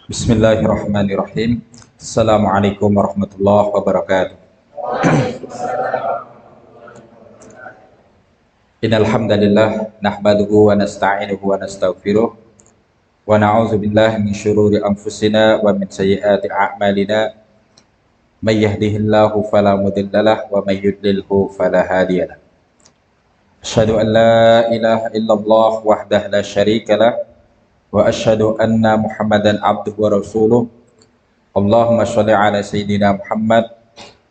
Bismillahirrahmanirrahim. Assalamualaikum warahmatullahi wabarakatuh. Innal hamdalillah nahmaduhu wa nasta'inuhu wa nastaghfiruh wa na'udzu billahi min syururi anfusina wa min sayyiati a'malina. May yahdihillahu fala mudhillalah wa may yudlilhu fala hadiyalah. Asyhadu an la ilaha illallah wahdahu la syarikalah wa asyhadu anna Muhammadan abduhu wa rasuluh. Allahumma sholli ala sayyidina Muhammad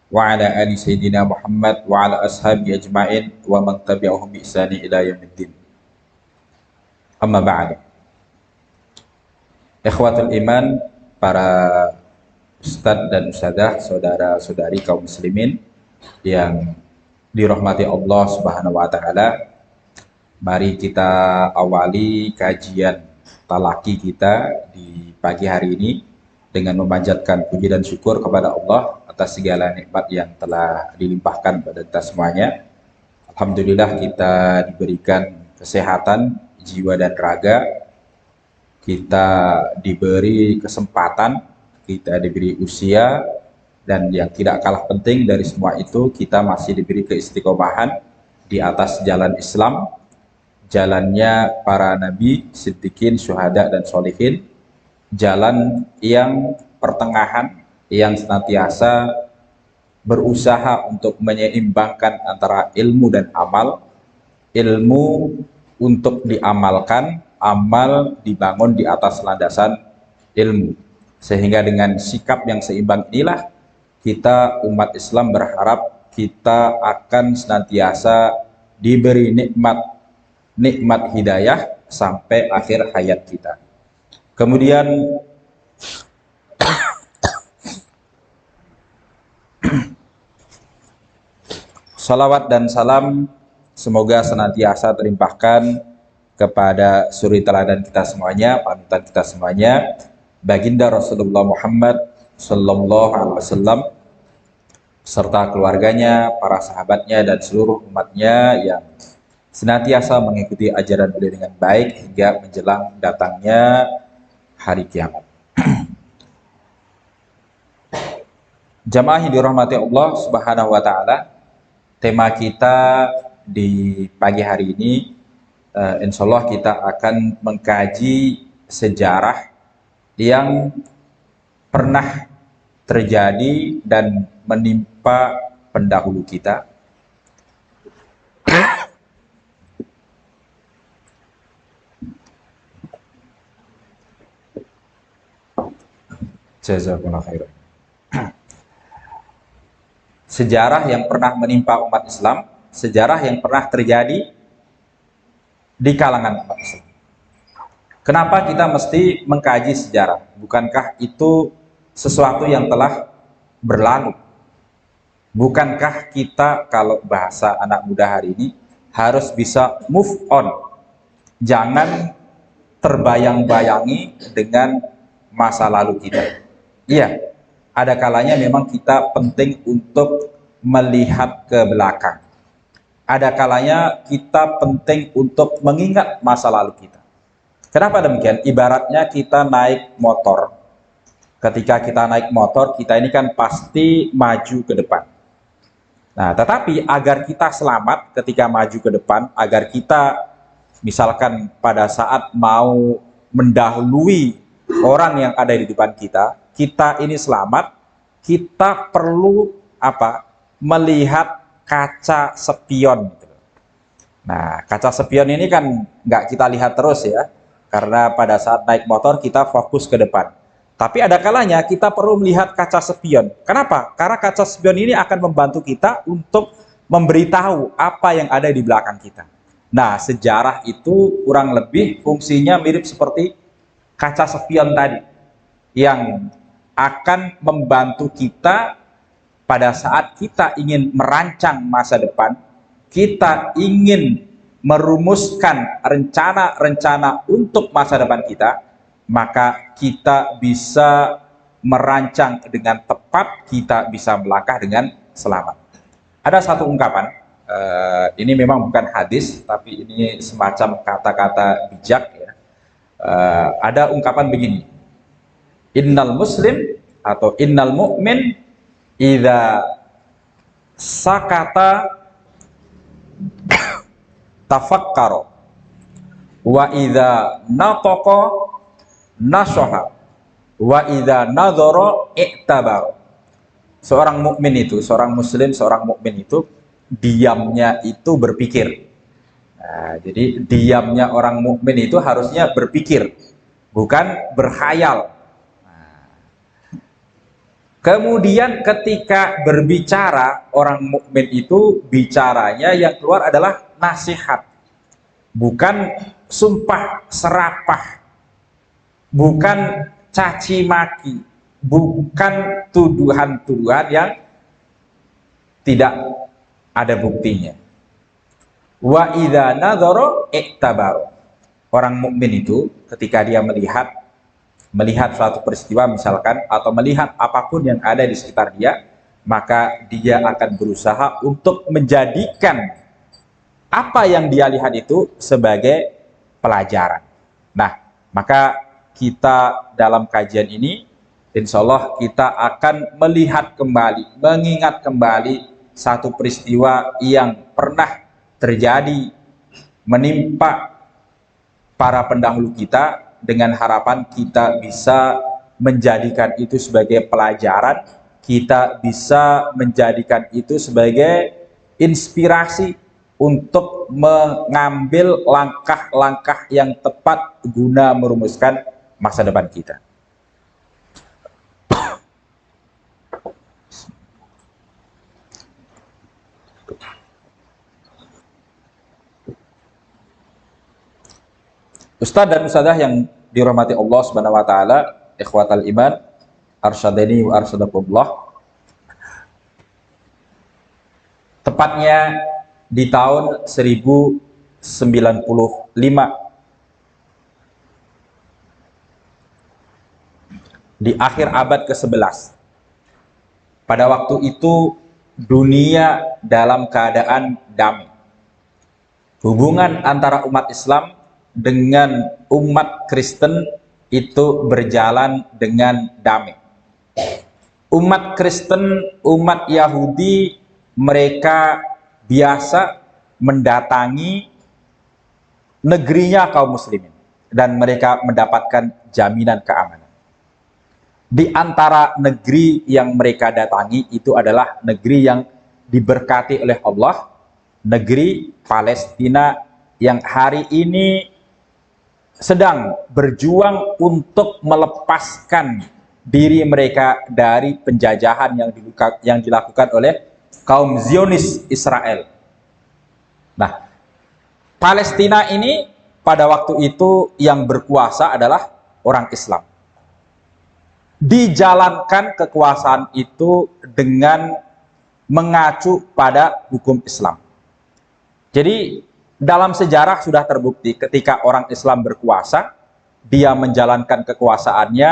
wa ala ali sayyidina Muhammad wa ala ashabi ajma'in wa man tabi'ahum bi ihsani ila yaumiddin. Amma ba'du. Ikhwatul iman, para ustadz dan ustadzah, saudara-saudari kaum muslimin yang dirahmati Allah Subhanahu wa taala, mari kita awali kajian talaki kita di pagi hari ini dengan memanjatkan puji dan syukur kepada Allah atas segala nikmat yang telah dilimpahkan pada kita semuanya. Alhamdulillah kita diberikan kesehatan jiwa dan raga, kita diberi kesempatan, kita diberi usia, dan yang tidak kalah penting dari semua itu, kita masih diberi keistiqomahan di atas jalan Islam, jalannya para nabi, siddiqin, syuhada, dan sholihin, jalan yang pertengahan, yang senantiasa berusaha untuk menyeimbangkan antara ilmu dan amal, ilmu untuk diamalkan, amal dibangun di atas landasan ilmu. Sehingga dengan sikap yang seimbang inilah kita umat Islam berharap kita akan senantiasa diberi nikmat hidayah sampai akhir hayat kita. Kemudian salawat dan salam semoga senantiasa terlimpahkan kepada suri teladan kita semuanya, panutan kita semuanya, baginda Rasulullah Muhammad Sallallahu Alaihi Wasallam, serta keluarganya, para sahabatnya, dan seluruh umatnya yang senantiasa mengikuti ajaran beliau dengan baik hingga menjelang datangnya hari kiamat. Jamaah yang dirahmati Allah Subhanahu wa taala, tema kita di pagi hari ini insya Allah kita akan mengkaji sejarah yang pernah terjadi dan menimpa pendahulu kita. Jazakumullah khairan. Sejarah yang pernah menimpa umat Islam, sejarah yang pernah terjadi di kalangan umat Islam. Kenapa kita mesti mengkaji sejarah? Bukankah itu sesuatu yang telah berlalu? Bukankah kita, kalau bahasa anak muda hari ini, harus bisa move on? Jangan terbayang-bayangi dengan masa lalu kita. Iya, ada kalanya memang kita penting untuk melihat ke belakang. Ada kalanya kita penting untuk mengingat masa lalu kita. Kenapa demikian? Ibaratnya kita naik motor. Ketika kita naik motor, kita ini kan pasti maju ke depan. Nah, tetapi agar kita selamat ketika maju ke depan, agar kita misalkan pada saat mau mendahului orang yang ada di depan kita, kita ini selamat, kita perlu apa? Melihat kaca spion. Nah, kaca spion ini kan nggak kita lihat terus ya, karena pada saat naik motor kita fokus ke depan. Tapi ada kalanya kita perlu melihat kaca spion. Kenapa? Karena kaca spion ini akan membantu kita untuk memberitahu apa yang ada di belakang kita. Nah, sejarah itu kurang lebih fungsinya mirip seperti kaca spion tadi, yang akan membantu kita pada saat kita ingin merancang masa depan, kita ingin merumuskan rencana-rencana untuk masa depan kita, maka kita bisa merancang dengan tepat, kita bisa melangkah dengan selamat. Ada satu ungkapan Ini memang bukan hadis, tapi ini semacam kata-kata bijak ya. Ada ungkapan begini, innal muslim atau innal mu'min idza sakata tafakkara wa idza nataqa nashaha wa idza nadhara i'tabar. Seorang mukmin itu, seorang muslim, seorang mukmin itu diamnya itu berpikir. Nah, jadi diamnya orang mukmin itu harusnya berpikir, bukan berkhayal. Kemudian ketika berbicara, orang mukmin itu bicaranya yang keluar adalah nasihat, bukan sumpah serapah, bukan caci maki, bukan tuduhan-tuduhan yang tidak ada buktinya. Wa idza nadzara i'tabar. Orang mukmin itu ketika dia melihat suatu peristiwa misalkan, atau melihat apapun yang ada di sekitar dia, maka dia akan berusaha untuk menjadikan apa yang dia lihat itu sebagai pelajaran. Nah, maka kita dalam kajian ini insya Allah kita akan melihat kembali, mengingat kembali satu peristiwa yang pernah terjadi menimpa para pendahulu kita, dengan harapan kita bisa menjadikan itu sebagai pelajaran, kita bisa menjadikan itu sebagai inspirasi untuk mengambil langkah-langkah yang tepat guna merumuskan masa depan kita. Ustadz dan Ustadzah yang dirahmati Allah Subhanahu wa taala, ikhwatal iman, arsyadani wa arsyadakumullah. Tepatnya di tahun 1095, di akhir abad ke-11. Pada waktu itu dunia dalam keadaan damai. Hubungan antara umat Islam dengan umat Kristen itu berjalan dengan damai. Umat Kristen, umat Yahudi, mereka biasa mendatangi negerinya kaum muslimin dan mereka mendapatkan jaminan keamanan. Di antara negeri yang mereka datangi itu adalah negeri yang diberkati oleh Allah, negeri Palestina yang hari ini sedang berjuang untuk melepaskan diri mereka dari penjajahan yang dilakukan oleh kaum Zionis Israel. Nah, Palestina ini pada waktu itu yang berkuasa adalah orang Islam. Dijalankan kekuasaan itu dengan mengacu pada hukum Islam. Jadi dalam sejarah sudah terbukti ketika orang Islam berkuasa, dia menjalankan kekuasaannya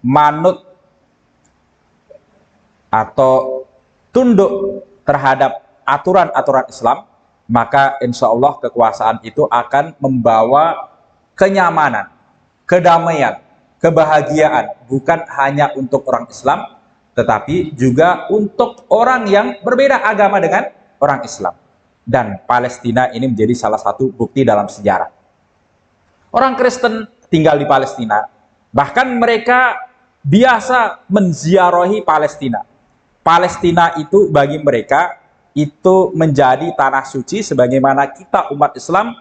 manut atau tunduk terhadap aturan-aturan Islam, maka insya Allah kekuasaan itu akan membawa kenyamanan, kedamaian, kebahagiaan, bukan hanya untuk orang Islam, tetapi juga untuk orang yang berbeda agama dengan orang Islam. Dan Palestina ini menjadi salah satu bukti dalam sejarah. Orang Kristen tinggal di Palestina, bahkan mereka biasa menziarahi Palestina. Palestina itu bagi mereka itu menjadi tanah suci, sebagaimana kita umat Islam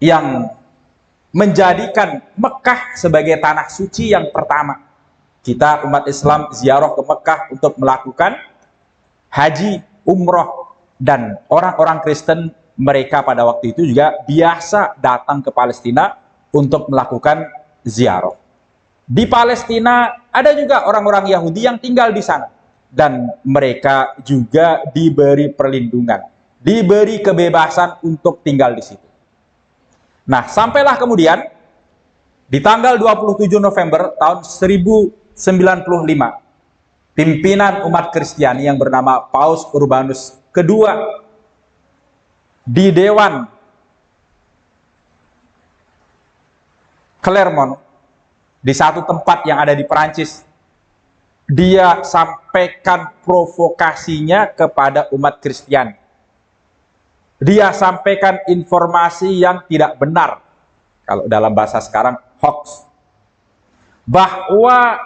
yang menjadikan Mekah sebagai tanah suci yang pertama. Kita umat Islam ziarah ke Mekah untuk melakukan haji, umroh. Dan orang-orang Kristen mereka pada waktu itu juga biasa datang ke Palestina untuk melakukan ziarah. Di Palestina ada juga orang-orang Yahudi yang tinggal di sana. Dan mereka juga diberi perlindungan, diberi kebebasan untuk tinggal di situ. Nah, sampailah kemudian di tanggal 27 November tahun 1095, pimpinan umat Kristiani yang bernama Paus Urbanus kedua di Dewan Clermont, di satu tempat yang ada di Perancis, dia sampaikan provokasinya kepada umat Kristiani. Dia sampaikan informasi yang tidak benar, kalau dalam bahasa sekarang hoax, bahwa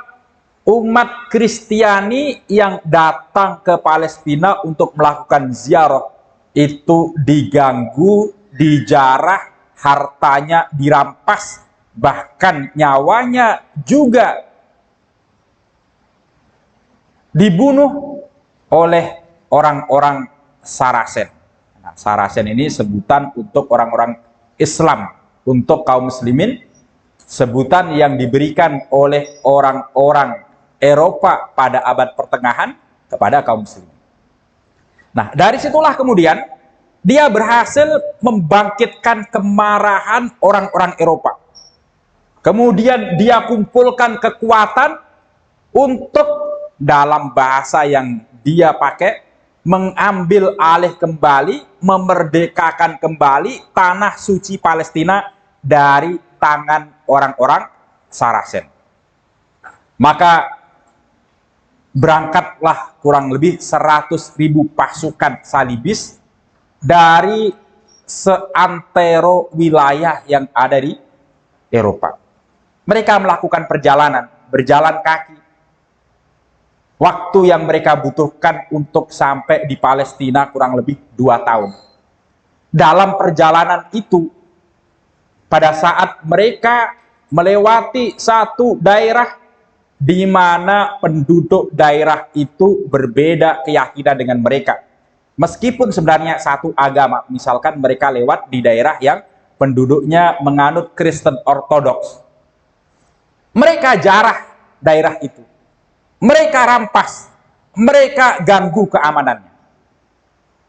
umat Kristiani yang datang ke Palestina untuk melakukan ziarah itu diganggu, dijarah, hartanya dirampas, bahkan nyawanya juga dibunuh oleh orang-orang Saracen. Nah, Saracen ini sebutan untuk orang-orang Islam, untuk kaum muslimin, sebutan yang diberikan oleh orang-orang Eropa pada abad pertengahan kepada kaum muslimin. Nah, dari situlah kemudian dia berhasil membangkitkan kemarahan orang-orang Eropa. Kemudian dia kumpulkan kekuatan untuk, dalam bahasa yang dia pakai, mengambil alih kembali, memerdekakan kembali tanah suci Palestina dari tangan orang-orang Saracen. Maka berangkatlah kurang lebih 100.000 pasukan salibis dari seantero wilayah yang ada di Eropa. Mereka melakukan perjalanan, berjalan kaki. Waktu yang mereka butuhkan untuk sampai di Palestina kurang lebih 2 tahun. Dalam perjalanan itu, pada saat mereka melewati satu daerah di mana penduduk daerah itu berbeda keyakinan dengan mereka. Meskipun sebenarnya satu agama, misalkan mereka lewat di daerah yang penduduknya menganut Kristen Ortodoks. Mereka jarah daerah itu. Mereka rampas, mereka ganggu keamanannya.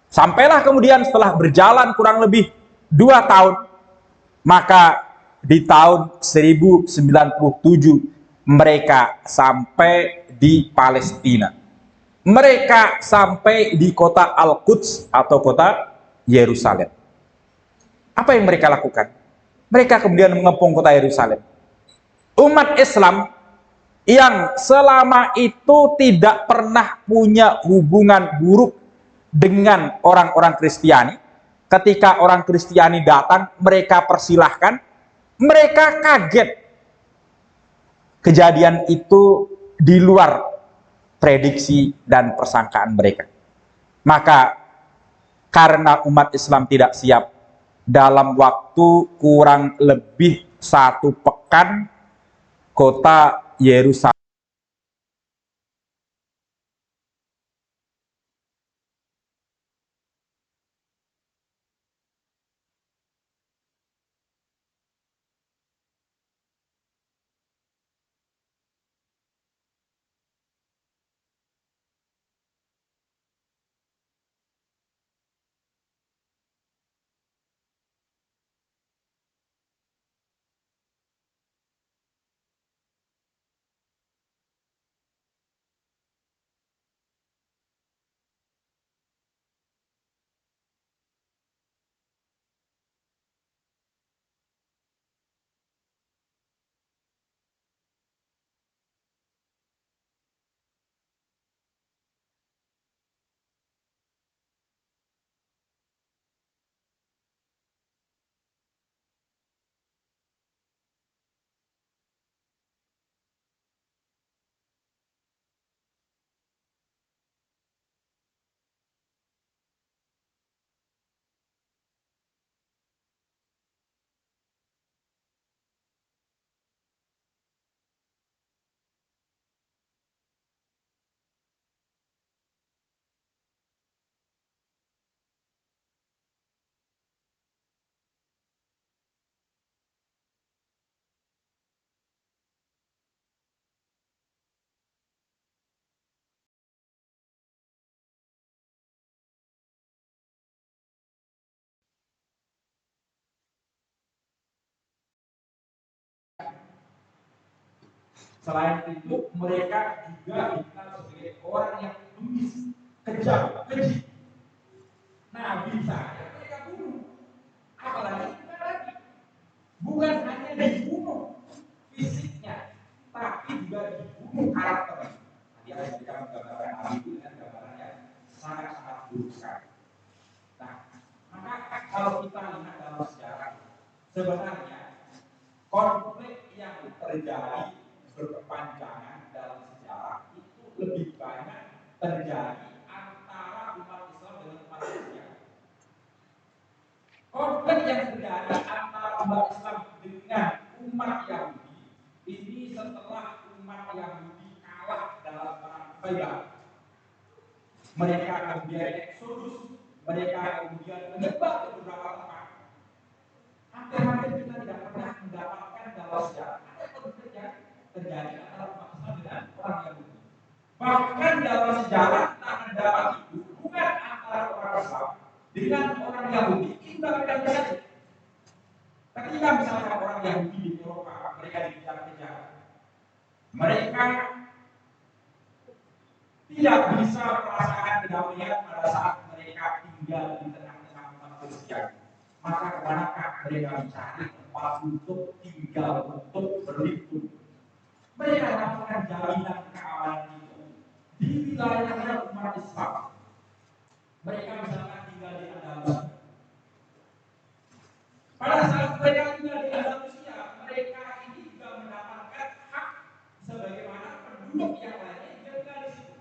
Sampailah kemudian setelah berjalan kurang lebih 2 tahun, maka di tahun 1097 mereka sampai di Palestina. Mereka sampai di kota Al-Quds atau kota Yerusalem. Apa yang mereka lakukan? Mereka kemudian mengepung kota Yerusalem. Umat Islam yang selama itu tidak pernah punya hubungan buruk dengan orang-orang Kristiani, ketika orang Kristiani datang, mereka persilahkan, mereka kaget. Kejadian itu di luar prediksi dan persangkaan mereka. Maka karena umat Islam tidak siap, dalam waktu kurang lebih 1 pekan, kota Yerusalem selain itu mereka juga dikenal sebagai orang yang tulis, kejam, keji. Nabi saja mereka bunuh. apalagi bukan hanya dibunuh fisiknya, tapi juga dibunuh karakternya. Tadi ada juga gambaran Nabi itu dengan gambaran yang sangat-sangat buruk sekali. Nah, maka kalau kita lihat dalam sejarah, sebenarnya konflik yang terjadi berkepanjangan dalam sejarah itu lebih banyak terjadi antara umat Islam dengan umat Kristiani. Konflik yang terjadi antara umat Islam dengan umat Yahudi ini setelah umat Yahudi kalah dalam perang Khaybar. Mereka kemudian eksodus, mereka kemudian menyebar ke beberapa tempat. Hampir-hampir kita tidak pernah mendapatkan dalam sejarah ada konflik yang terjadi antara umat Islam dengan orang Yahudi. Bahkan dalam sejarah kita mendapat itu bukan antara orang Islam dengan orang Yahudi, itu tidak terjadi. Ketika misalnya orang Yahudi di Eropa, mereka dikejar-kejar, mereka tidak bisa merasakan kedamaian pada saat mereka tinggal di tengah-tengah umat Kristiani. Maka kemanakah mereka mencari tempat untuk tinggal, untuk berlindung? Mereka mendapatkan jaminan keamanan itu di wilayahnya umat Islam. Mereka misalkan tinggal di Andalusia. Pada saat mereka tinggal di Andalusia, mereka ini juga mendapatkan hak sebagaimana penduduk yang lainnya juga tinggal di situ.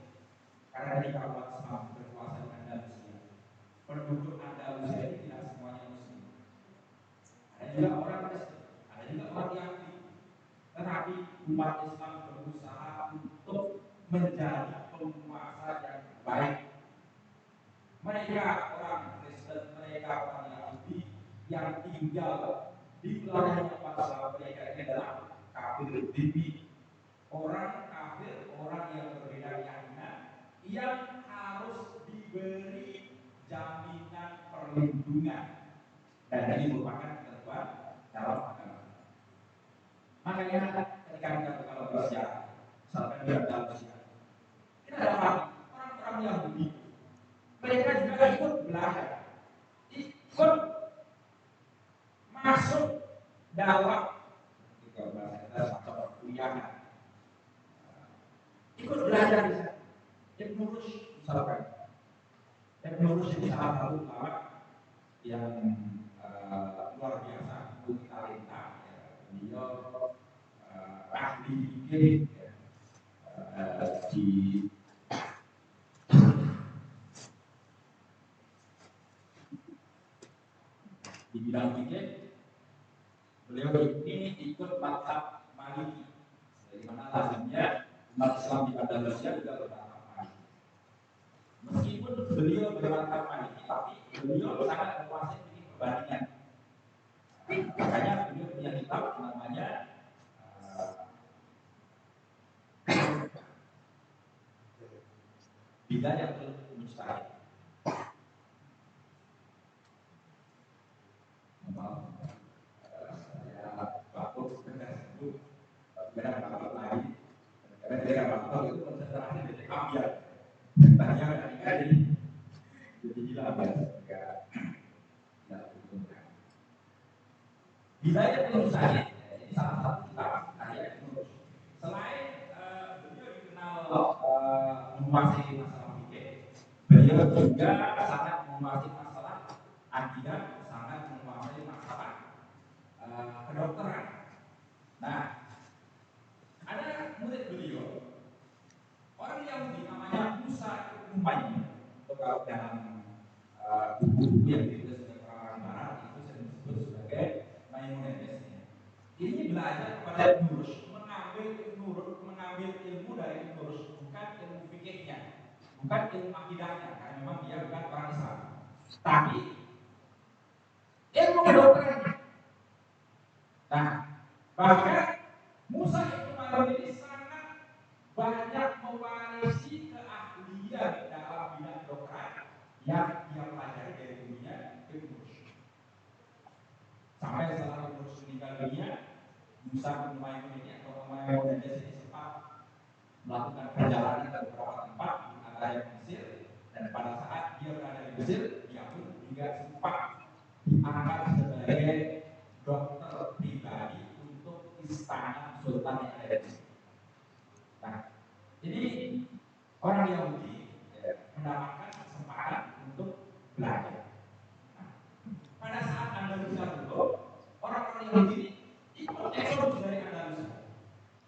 Karena ketika umat Islam berkuasa di Andalusia, penduduk Andalusia ini tidak semuanya Muslim. Ada juga orang Kristen, ada juga orang Yahudi. Tetapi umat Islam berusaha untuk menjadi penguasa yang baik. Mereka orang Kristen, mereka orang Yahudi yang tinggal di wilayah umat Islam, mereka ini adalah kafir dhimmi, orang kafir, orang yang berbeda keyakinan, yang harus diberi jaminan perlindungan, dan ini merupakan ketentuan dalam agama. Makanya ketika kita berkala bersejarah sampai di Andalusia, kita dapat orang-orang Yahudi, mereka juga ikut belajar, ikut masuk dalam bahasa perkuliahan, ikut belajar di sana. Ibnu Rushd misalkan, Ibnu Rushd ini salah satu ulama yang luar biasa, talenta. Beliau ahli fikih di bidang fikih. Beliau ini ikut mazhab Maliki, dari mana lazimnya umat Islam di Andalusia juga bermazhab Maliki. Meskipun beliau bermazhab Maliki, tapi beliau sangat menguasai fikih perbandingan. Makanya beliau punya kitab namanya Bidayatul Mujtahid. Bidayatul Mujtahid ini salah satu kitab karya Ibnu Rushd. Selain beliau dikenal menguasai masalah fikih, beliau juga sangat menguasai masalah akidah, sangat menguasai masalah kedokteran. Nah, ada murid beliau, orang Yahudi namanya Musa Umayyah. Kalau dalam buku yang ditulis oleh orang Barat itu sering disebut sebagai Maimonides. Ini belajar kepada Ibnu Rushd, mengambil ilmu dari Ibnu Rushd, bukan ilmu fikihnya, bukan ilmu akidahnya, karena memang dia bukan orang Islam, tapi ilmu kedokterannya. Nah, bahkan Musa Umayyah ini sangat banyak mewarisi keahlian dalam bidang kedokteran yang dia pelajari dari dunia Ibnu Rushd. Sampai setelah Ibnu Rushd meninggal dunia, Musa Umayyah ini atau Maimonides ini sempat melakukan perjalanan ke beberapa tempat di area Mesir, dan pada saat dia berada di Mesir, dia pun juga sempat diangkat sebagai sebagai dokter pribadi untuk istana sultan yang ada di sini. Nah, ini orang Yahudi mendapatkan kesempatan untuk belajar. Nah, pada saat Andalusia dulu, orang-orang Yahudi ikut eksodus dari Andalusia.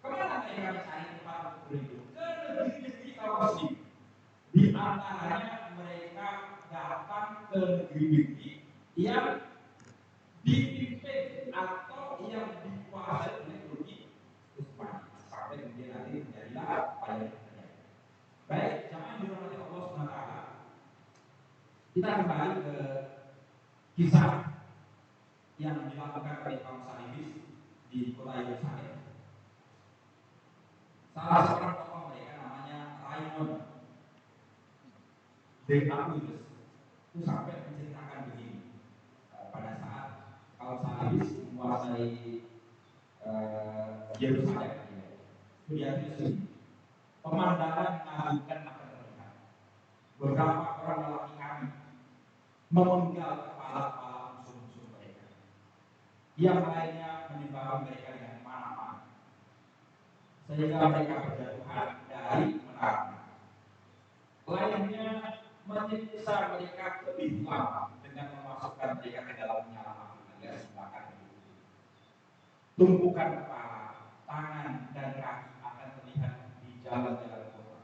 Kemana mereka mencari tempat untuk berhidup? Ke negeri-negeri kaum muslim. Di antaranya mereka datang ke negeri-negeri yang dipimpin atau yang dikuasai oleh Turki Utsmani sampai kemudian nanti menjadilah Palestina. Baik, jamaah dirahmati Allah SWT, kita kembali ke kisah yang dilakukan oleh kaum Salibis di kota Yerusalem. Salah seorang tokoh mereka namanya Raymond de Apules itu sampai menceritakan begini. Pada saat kaum Salibis menguasai Yerusalem, dia tulis pemandangan mengagumkan akan terlihat. Beberapa orang lelaki kami memenggal kepala-kepala musuh-musuh mereka. Yang lainnya menimpa mereka dengan panah-panah, sehingga mereka berjatuhan dari menara. Lainnya menyiksa mereka lebih lama dengan memasukkan mereka ke dalam nyala api alias bakar. Tumpukan kepala, tangan, dan kaki akan terlihat di jalan-jalan kota.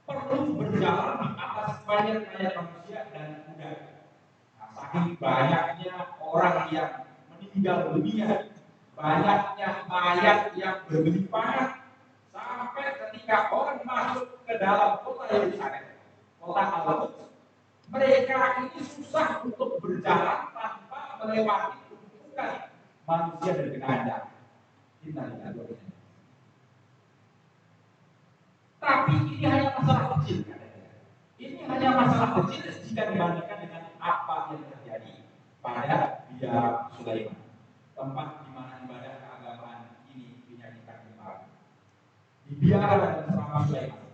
Perlu berjalan di atas mayat-mayat manusia dan kuda. Nah, saking banyaknya orang yang meninggal dunia, banyaknya mayat yang berlimpah, sampai ketika orang masuk ke dalam kota Yerusalem, kota Al-Quds, mereka ini susah untuk berjalan tanpa melewati tumpukan manusia dan benda. Tapi ini hanya masalah kecil. Ini hanya masalah kecil jika dibandingkan dengan apa yang terjadi pada Biara Sulaiman, tempat di mana ibadah keagamaan ini dinyanyikan kembali. Di Biara dan Serama Sulaiman,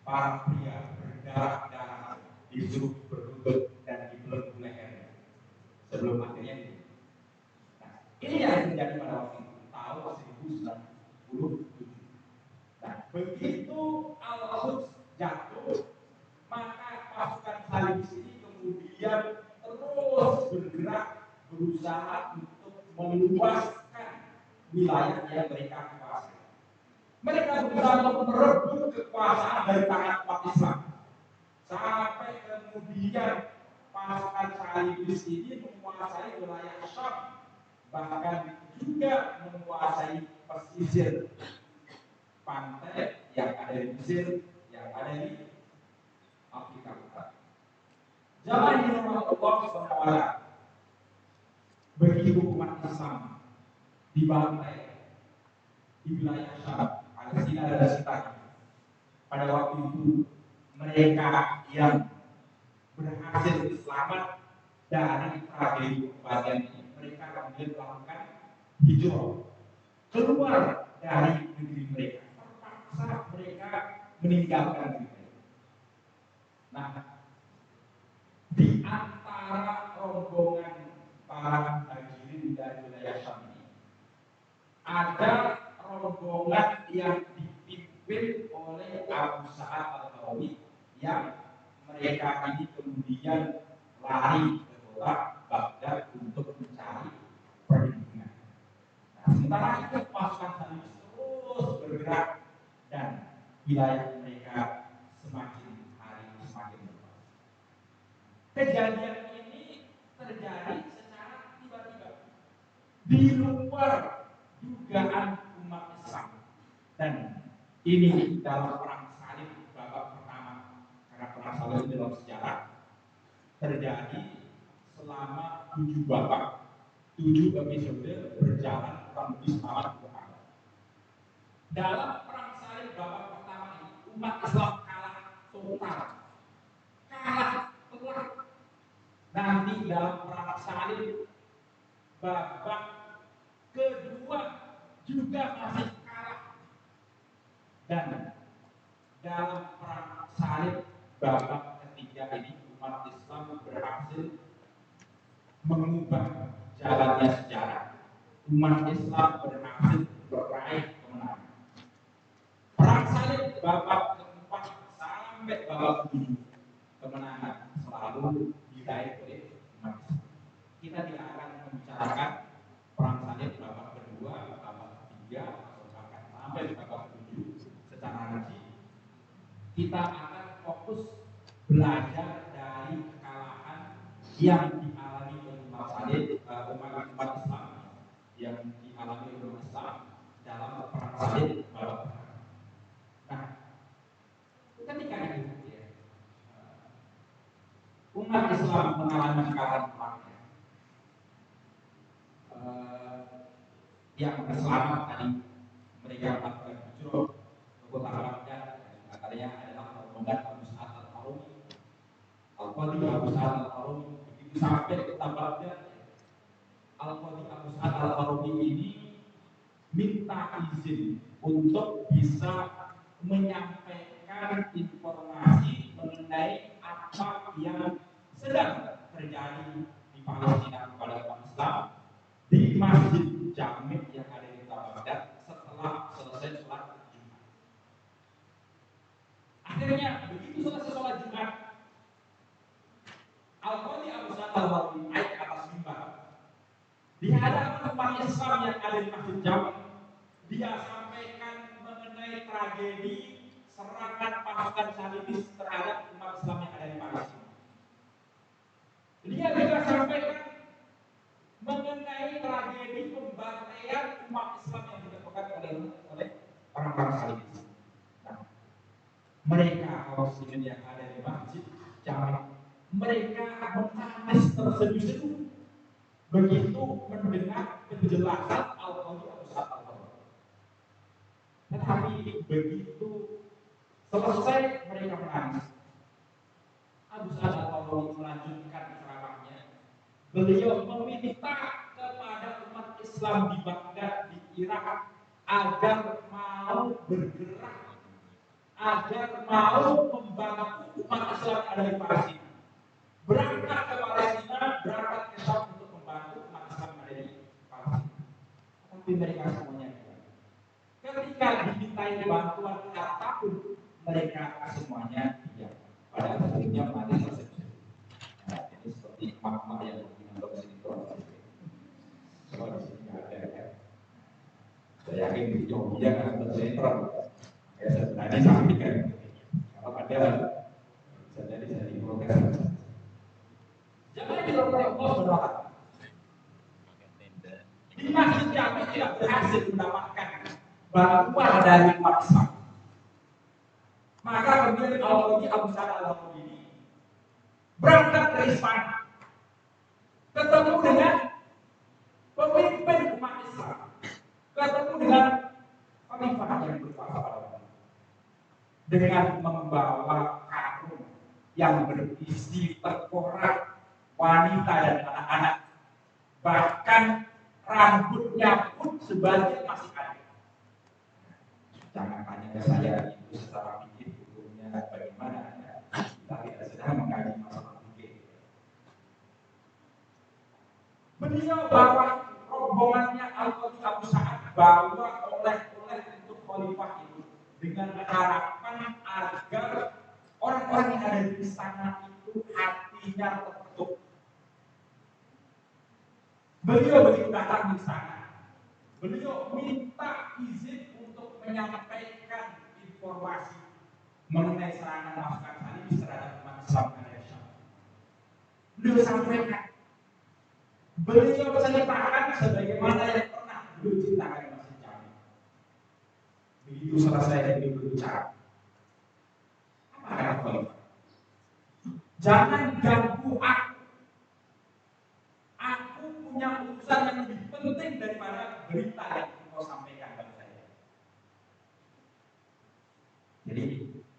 para pria berdarah-darah disuruh berlutut dan dibelenggu lehernya sebelum akhirnya ini. Nah, ini yang terjadi pada waktu itu, tahun 1097. Nah, begitu Al-Quds jatuh, maka pasukan Salibis ini kemudian terus bergerak berusaha untuk meluaskan wilayah yang mereka kuasai. Mereka berusaha untuk merebut kekuasaan dari tangan umat Islam. Sampai kemudian pasukan Salibis ini menguasai wilayah Syam, bahkan juga menguasai pesisir pantai yang ada di Mesir, yang ada di Afrika Utara. Jamaah dirahmati Allah SWT, begitu umat Islam dibantai di wilayah Syam, Palestina dan sekitarnya, pada waktu itu mereka yang berhasil selamat dari tragedi kematian ini, mereka kemudian melakukan hijrah keluar dari negeri mereka. Terpaksa mereka meninggalkan negeri mereka. Nah, di antara rombongan para muhajirin dari wilayah Syam ini, ada rombongan yang dipimpin oleh Abu Sa'ad Al-Khudri, yang mereka ini kemudian lari ke kota Baghdad untuk mencari perlindungan. Nah, sementara itu pasukan Salibis terus bergerak dan wilayah mereka semakin hari semakin luas. Kejadian ini terjadi secara tiba-tiba di luar dugaan umat Islam, dan ini dalam perang salib babak pertama, karena perang salib dalam sejarah terjadi selama 7 babak, 7 episode berjalan kurang lebih selama 2 tahun. Dalam perang salib babak pertama ini umat Islam kalah total, kalah telak. Nanti dalam perang salib babak kedua juga masih kalah, dan dalam perang salib babak ketiga ini umat Islam berhasil mengubah berjalannya sejarah, umat Islam berhasil meraih kemenangan. Perang salib babak keempat sampai babak ketujuh, kemenangan selalu diraih oleh umat Islam. Kita tidak akan membicarakan perang salib babak kedua, babak ketiga, atau bahkan sampai babak ketujuh secara rinci. Kita akan fokus belajar dari kekalahan yang dialami oleh umat Islam yang dialami oleh umat Islam dalam perang salib babak pertama. Nah, ketika itu ya, umat Islam mengalami kekalahan perangnya, yang selamat tadi mereka melakukan hijrah ke kota Baghdad, katanya adalah rombongan Abu Sa'ad al-Harumi. Al-Qadi Abu Sa'ad al-Harumi begitu sampai ke kota Baghdad, Al-Qadi Abu Sa'ad al-Harumi ini minta izin untuk bisa menyampaikan informasi mengenai apa yang sedang terjadi di Palestina kepada umat Islam di Masjid Jami' yang ada di kota Baghdad setelah selesai sholat Jumat. Akhirnya begitu selesai sholat Jumat, Al-Qadi Abu Sa'ad al-Harumi naik ke atas mimbar di hadapan umat Islam yang ada di Masjid Jami'. Dia sampaikan mengenai tragedi serangan pasukan salibis terhadap umat Islam yang ada di Palestina. Dia juga sampaikan mengenai tragedi pembantaian umat Islam yang dilakukan oleh orang-orang salibis. Nah, mereka kaum muslimin yang ada di Masjid Jami', mereka menangis terseduh-seduh begitu mendengar penjelasan Al-Qadi Abu Sa'ad al-Harumi. Tetapi begitu selesai mereka menangis, Abu Sa'ad al-Harumi melanjutkan ceramahnya. Beliau meminta kepada umat Islam di Baghdad, di Irak, agar mau bergerak, agar mau membantu umat Islam yang ada di Palestina. Berangkat ke Palestina, berangkat ke Syam untuk membantu umat Islam yang ada di Palestina. Tapi mereka semuanya ketika dimintai bantuan apapun, mereka semuanya diam. Pada akhirnya mati selesai. Nah, ini seperti mak-mak yang menganggap sinetron. Soal di sini ada ya. Saya yakin di Jogja kan ada sinetron. Ya sebenarnya sampaikan. Kalau ada, bisa jadi saya diprotes. Jangan dilakukan Allah. Di Masjid Jami' tidak berhasil mendapatkan bantuan dari umat Islam. Maka kemudian Al-Qadi Abu Sa'ad al-Harumi ini berangkat ke istana, ketemu dengan pemimpin umat Islam, ketemu dengan khalifah yang berkuasa pada waktu itu, dengan membawa karung yang berisi tengkorak wanita dan anak-anak, bahkan rambutnya pun sebagian masih ada. Jangan tanya ke saya itu secara fikih hukumnya bagaimana ya. Kita tidak sedang mengkaji masalah fikih. Beliau bawa rombongannya Al-Qadi Abu Sa'ad bawa oleh-oleh untuk khalifah itu dengan harapan agar orang-orang yang ada di istana itu hatinya tertutup. Beliau begitu datang di istana, beliau minta izin untuk menyampaikan informasi mengenai serangan pasukan salibis terhadap umat Islam di Indonesia. Beliau sampaikan, beliau ceritakan sebagaimana yang pernah beliau ceritakan di Masjid Jami'. Begitu selesai beliau berbicara, apa kata beliau? Jangan ganggu aku. Aku punya urusan yang lebih penting daripada berita yang kau sampaikan kepada saya. Jadi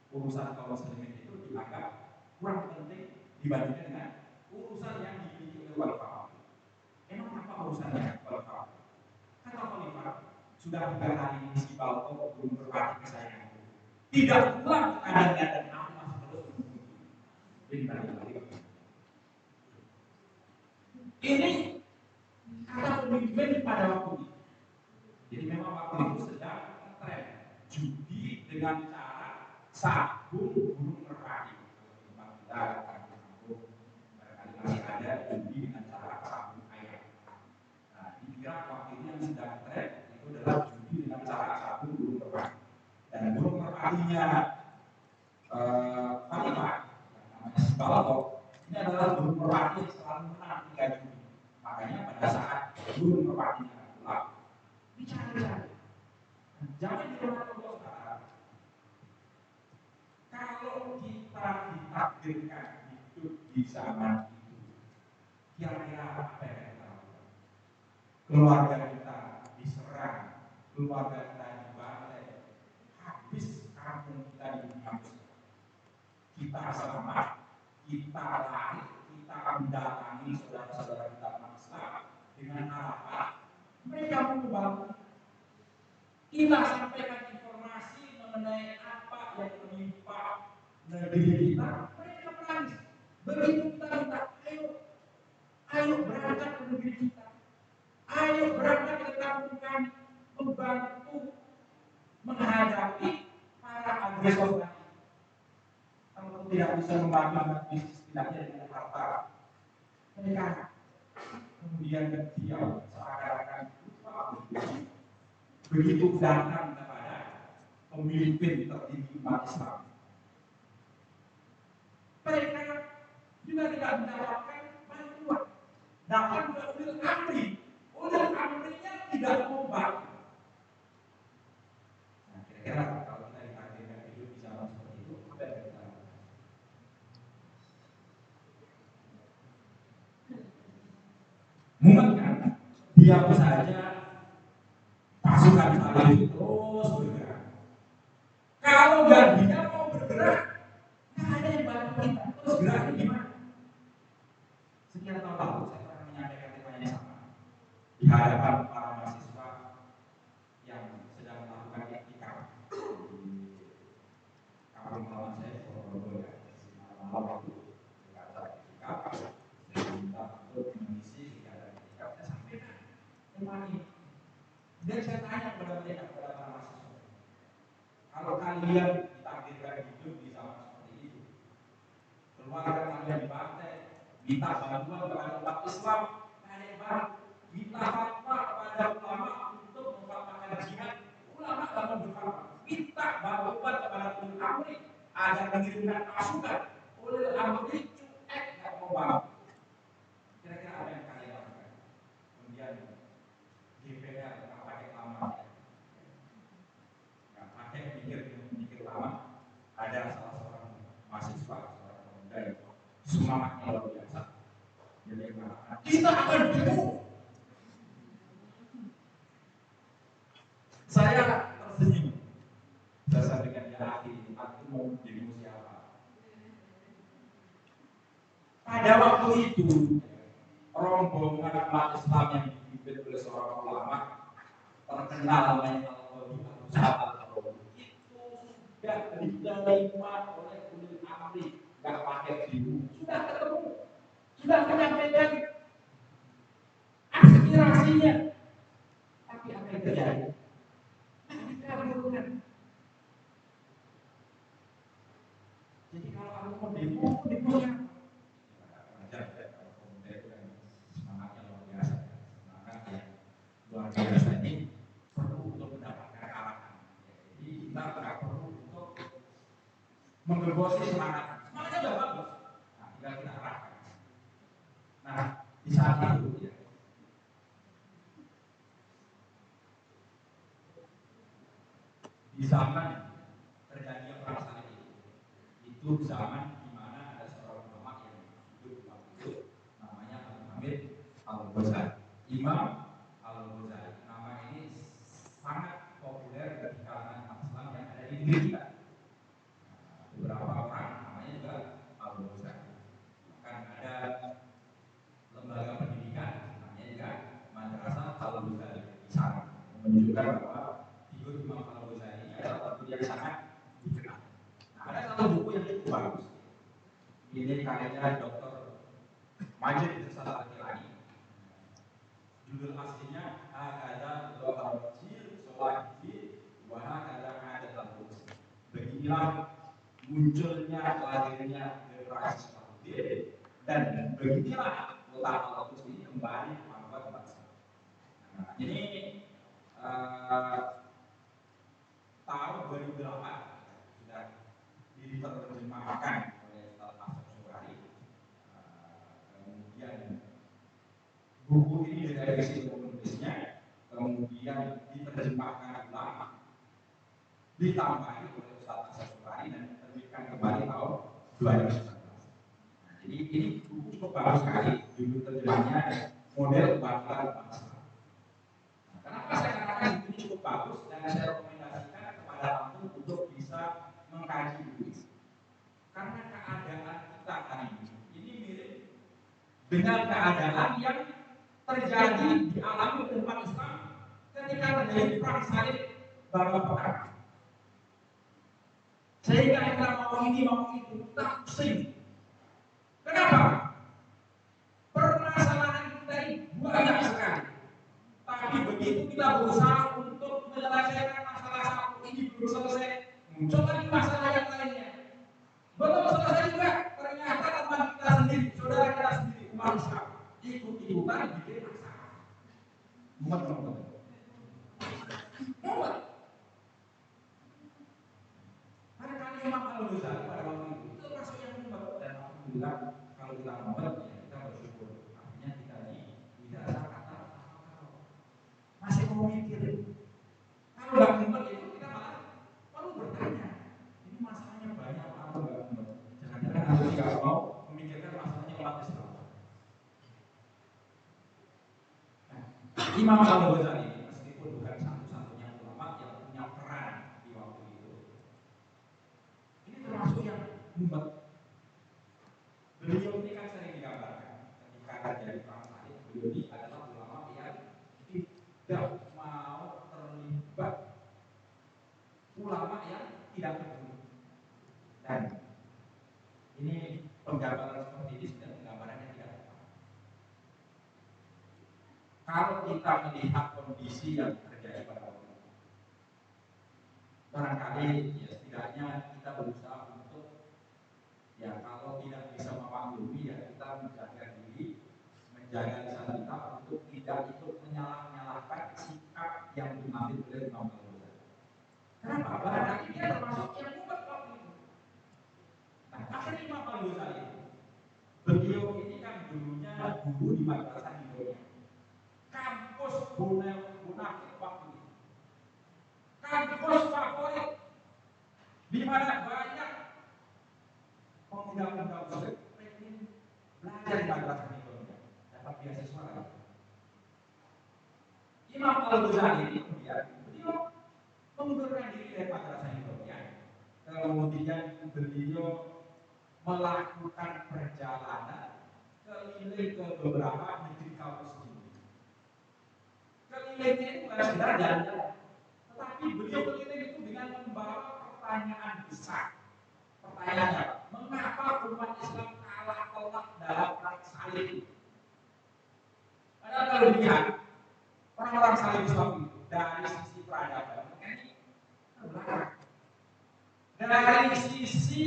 urusan kaum muslimin itu dianggap kurang penting dibandingkan dengan urusan yang dimiliki oleh khalifah. Emang apa urusannya khalifah? Kata khalifah, sudah 3 hari ini si Balto belum berbalik ke saya. Tidak pulang ke kadannya dan aku masih terus menunggu. Ini pemimpin pada waktu itu. Jadi memang waktu itu sedang tren judi dengan cara sabung burung merpati. Tempat kita kampung barangkali masih ada judi dengan cara sabung ayam. Nah, dikira waktu itu yang sedang tren itu adalah judi dengan cara sabung burung merpati. Dan burung merpatinya Fatimah, namanya Balok, ini adalah burung merpati yang selalu menang ketika judi. Makanya pada saat burung merpatinya pulang, dicari-cari. Jangan dilupakan Allah Ta'ala. Kalau kita ditakdirkan hidup di zaman itu, kira-kira apa yang kita lakukan? Keluarga kita diserang, keluarga kita dibantai, habis kampung kita dihapus. Kita selamat, kita lari, kita mendatangi saudara-saudara kita Islam dengan harapan mereka membantu. Kita sampaikan informasi mengenai apa yang menimpa negeri kita, mereka menangis. Begitu kita minta, ayo berangkat ke negeri kita, ayo berangkat ke kampung kami, membantu menghadapi para agresor tadi. Kalau tidak bisa membangun bisnis tidaknya dengan harta, mereka kemudian diam seakan-akan begitu datang kepada pemimpin tertinggi umat Islam. Mereka juga tidak mendapatkan bantuan. Dapat ulil amri, ulil amrinya tidak mau bantu. Nah, kira-kira kalau kita ditakdirkan hidup di zaman seperti itu, apa yang kita lakukan? Mungkin diam saja, pasukan Salib terus bergerak. Kalau dia mau bergerak, nggak ada yang bantu kita. Terus geraknya gimana? Sekian tahun lalu saya pernah menyampaikan temanya sama di hadapan para mahasiswa yang sedang melakukan iktikaf di kampung halaman saya di Purworejo ya. Malam itu kita acara iktikaf, saya minta untuk mengisi kegiatan iktikaf. Saya sampaikan tema ini. Dan saya tanya kepada mereka, kepada para mahasiswa, kalau kalian ditakdirkan hidup di zaman seperti itu, keluarga kalian dibantai, minta bantuan kepada umat Islam, kalian bantu, minta fatwa kepada ulama untuk memfatwakan jihad, ulama tidak mau berfatwa, minta bantuan kepada ulil amri agar mengirimkan pasukan, ulil amri cuek tidak mau bantu. Kira-kira apa yang kalian lakukan? Kemudian DPR nggak pakai lama, nggak pakai mikir lama. Ada salah seorang mahasiswa, seorang pemuda yang semangatnya luar biasa. Jadi kita akan demo. Saya tersenyum. Saya sampaikan dia akhir, aku mau demo siapa? Pada waktu itu rombongan umat Islam yang dipimpin oleh seorang ulama terkenal namanya Al-Qadhi itu sudah diterima oleh ulil amri, nggak pakai demo, sudah ketemu, sudah menyampaikan aspirasinya, tapi apa yang terjadi? Dikabulkan. Jadi kalau aku mau demo siapa? Semangatnya luar biasa, semangat yang luar biasa ini perlu untuk mendapatkan arahan. Jadi kita tidak perlu untuk menggembosi semangatnya sudah bagus. Nah, tinggal kita arahkan. Nah, di saat itu ya, di zaman terjadinya perang salib itu zaman di mana ada seorang ulama yang hidup waktu itu namanya Al-Hamid Al-Ghazali. Imam Al-Ghazali, nama ini sangat populer di kalangan Islam yang ada di negeri kita. Beberapa orang namanya juga Al-Ghazali. Bahkan ada lembaga pendidikan namanya juga Madrasah Al-Ghazali di sana, menunjukkan bahwa figur Imam Al-Ghazali ini adalah figur yang sangat dikenal. Nah, ada satu buku yang cukup bagus. Ini karyanya Dr. Majid Al-Kilani. judul aslinya ada Al-Jil Solahji Wahakada ada Al-Quds. Beginilah munculnya lahirnya generasi Salahuddin, dan beginilah kota Al-Quds ini kembali membuat bangsa. Nah, ini tahun 2008 sudah diterjemahkan oleh Ustaz Asep Subrani. Kemudian buku ini direvisi penulisnya, kemudian diterjemahkan ulang, ditambahi oleh Ustaz Asep Subrani dan diterbitkan kembali tahun 2019. Nah, jadi ini buku cukup bagus sekali, judul terjemahnya Model Bangsa Bangsa. Nah, kenapa saya katakan ini cukup bagus dan saya rekomendasikan kepada antum untuk bisa mengkaji buku ini? Karena keadaan kita hari ini mirip dengan keadaan yang terjadi di alam umat Islam ketika terjadi perang salib babak pertama. Sehingga kita mau ini mau itu tak pusing. Kenapa? Permasalahan kita ini banyak sekali. Tapi begitu kita berusaha untuk menyelesaikan masalah satu ini belum selesai, muncul lagi masalah yang lainnya. Belum selesai juga, ternyata teman kita sendiri, saudara kita sendiri, umat Islam ikut-ikutan bikin masalah. Muat. Barangkali Imam Al-Ghazali pada waktu itu termasuk yang muat, dan alhamdulillah kalau kita muat ya kita bersyukur. Artinya kita ini tidak ada kata masih mau mikirin. Kalau nggak muat itu kita malah perlu bertanya. Ini masalahnya banyak atau nggak muat? Jangan-jangan aku tidak mau memikirkan masalahnya umat Islam. Imam Al-Ghazali meskipun bukan satu-satunya ulama yang punya peran di waktu itu, ini termasuk yang muat. Beliau ini kan sering digambarkan ketika terjadi perang salib, beliau ini adalah ulama yang tidak mau terlibat, ulama yang tidak terbunuh. Dan ini penggambaran seperti ini sudah penggambarannya tidak tepat. Kalau kita melihat kondisi yang terjadi pada waktu itu, barangkali ya setidaknya kita berusaha untuk ya kalau tidak bisa memaklumi ya kita menjaga diri, menjaga lisan kita untuk tidak ikut menyalah-nyalahkan sikap yang diambil oleh Imam Al-Ghazali. Kenapa? Barangkali dia termasuk yang membuat waktu itu. Nah, akhirnya Imam Al-Ghazali beliau ini kan dulunya guru di madrasah Indonesia, kampus munafik waktu itu, kampus favorit di mana banyak pemuda-pemuda muslim pengen belajar di madrasah Indonesia, dapat beasiswa lagi. Imam Al-Ghazali ini kemudian beliau mengundurkan diri dari madrasah Indonesia, kemudian beliau melakukan perjalanan keliling ke beberapa negeri kaum muslimin. Kelilingnya itu bukan sekedar jalan-jalan, tetapi beliau keliling itu dengan membawa pertanyaan besar. Pertanyaannya, mengapa umat Islam kalah telak dalam perang salib? Padahal kalau dilihat orang-orang salib Islam itu dari sisi peradaban ini terbelakang. Dari sisi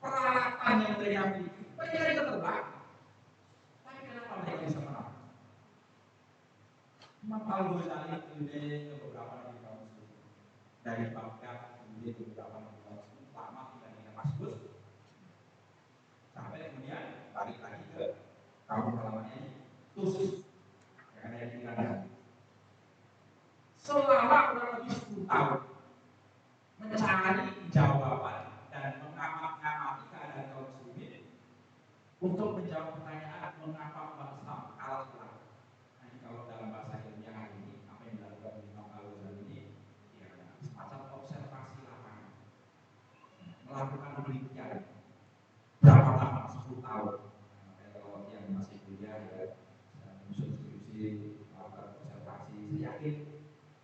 peralatan yang mereka miliki, mereka itu terbelakang. Tapi kenapa mereka bisa menang? Imam Al-Ghazali keliling ke beberapa negeri kaum muslimin, dari Baghdad kemudian ke beberapa negeri kaum muslimin, lama tinggal di Damaskus, sampai kemudian balik lagi ke kaum halamannya Tus yang ada di Iran. Selama kurang lebih 10 tahun mencari jawaban dan mengamati keadaan kaum muslimin untuk menjawab pertanyaan mengapa umat Islam kalah telak. Nah, kalau dalam bahasa ilmiah hari ini apa yang dilakukan Imam Al-Ghazali ini ya semacam observasi lapangan, melakukan penelitian berapa lama 10 tahun. Nah, kalau yang masih kuliah ya menyusun skripsi, melakukan observasi, saya yakin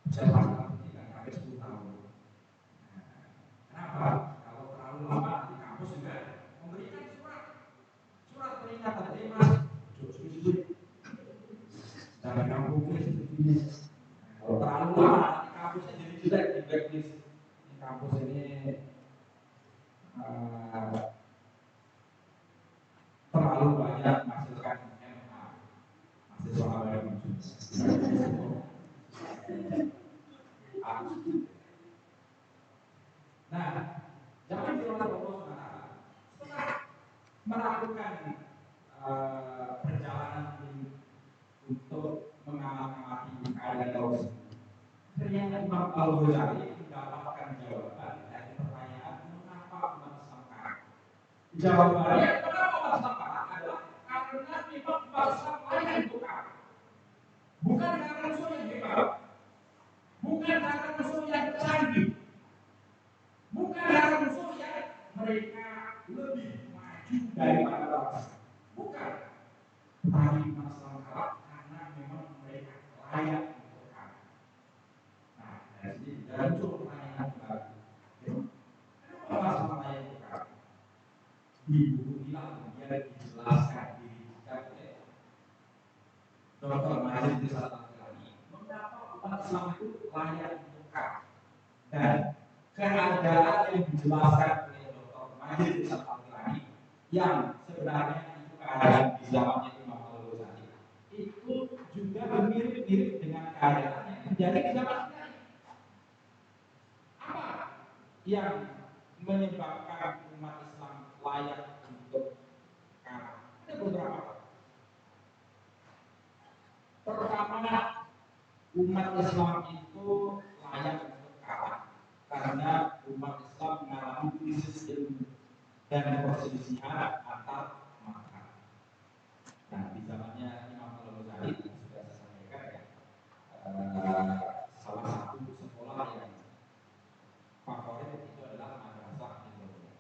observasi penelitian sampai 10 tahun. Kenapa? Kalau terlalu lama di kampus juga memberikan surat peringatan, mas, ada kampung ini. Kalau terlalu lama kampusnya jadi jelek di blacklist. Kampus ini terlalu banyak menghasilkan MA, mahasiswa baru. Nah, jangan dilakukan setelah melakukan perjalanan untuk mengamati keadaan Daud. Ternyata Imam Al-Ghazali mendapatkan jawaban dari pertanyaan mengapa umat Islam kalah. Jawabannya kenapa umat Islam kalah adalah karena memang umat Islam layak untuk kalah. Bukan karena musuh yang hebat, bukan karena musuh yang canggih, bukan karena musuh yang mereka lebih maju daripada bangsa. Bukan. Tapi umat Islam kalah karena memang mereka layak untuk kalah. Nah, dari sini muncul pertanyaan baru. Kenapa umat Islam layak untuk kalah? Di buku inilah kemudian dijelaskan diriwayatkan oleh Dr. Majid Rizal Al-Ghani mengapa umat Islam itu layak untuk kalah. Dan keadaan yang dijelaskan oleh Dr. Majid Rizal Al-Ghani yang sebenarnya itu keadaan di zamannya Imam Al-Ghazali itu juga mirip-mirip dengan keadaan yang terjadi di zaman kita. Apa yang menyebabkan umat Islam layak untuk kalah? Ada beberapa. Pertama, umat Islam itu layak untuk kalah karena umat Islam mengalami krisis ilmu dan perselisihan antar mazhab. Nah, di zamannya Imam Al-Ghazali sudah saya sampaikan ya, salah satu sekolah yang favorit itu adalah madrasah Indonesia.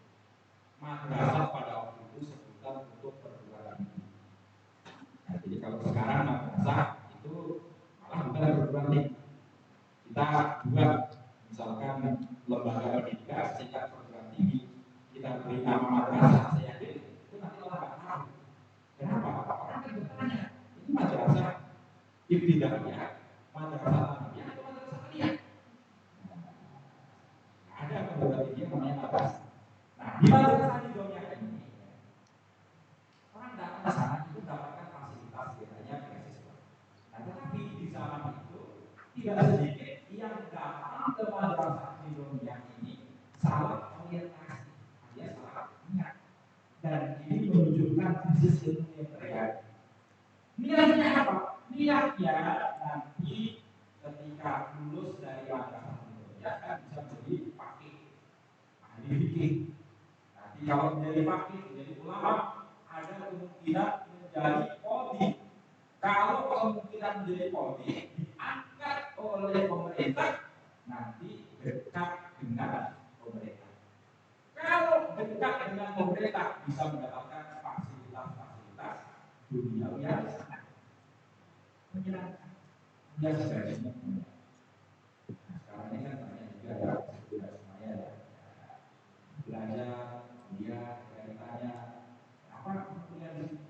Madrasah pada waktu itu sebutan untuk perguruan tinggi. Nah, jadi kalau sekarang madrasah itu malah bukan perguruan tinggi. Kita buat misalkan lembaga pendidikan sehingga perguruan tinggi kita beri nama madrasah, saya yakin itu nanti orang nggak tahu. Kenapa? Orang kan bertanya, ini madrasah ibtidaiyah, madrasah tarbiyah atau madrasah aliyah? Ada perguruan tinggi yang namanya madrasah. Nah, di madrasah Indonesia ini orang datang ke sana itu dapatkan fasilitas biasanya beasiswa. Nah, tetapi di zaman itu tidak sedikit yang datang ke madrasah Indonesia ini salah orientasi, alias salah niat. Dan ini menunjukkan krisis ilmu yang terjadi. Niatnya apa? Niatnya nanti ketika lulus dari madrasah Indonesia kan bisa menjadi fakih, ahli fikih. Nanti kalau menjadi fakih, menjadi ulama, ada kemungkinan menjadi qadhi. Kalau kemungkinan menjadi qadhi diangkat oleh pemerintah, nanti dekat dengan pemerintah. Kalau dekat dengan pemerintah bisa mendapatkan fasilitas-fasilitas duniawi yang sangat menyenangkan. Biasa saja. Nah, sekarang ini kan banyak juga ya, sudah semuanya ya. Belajar, kuliah, ditanya apa kuliah di sini?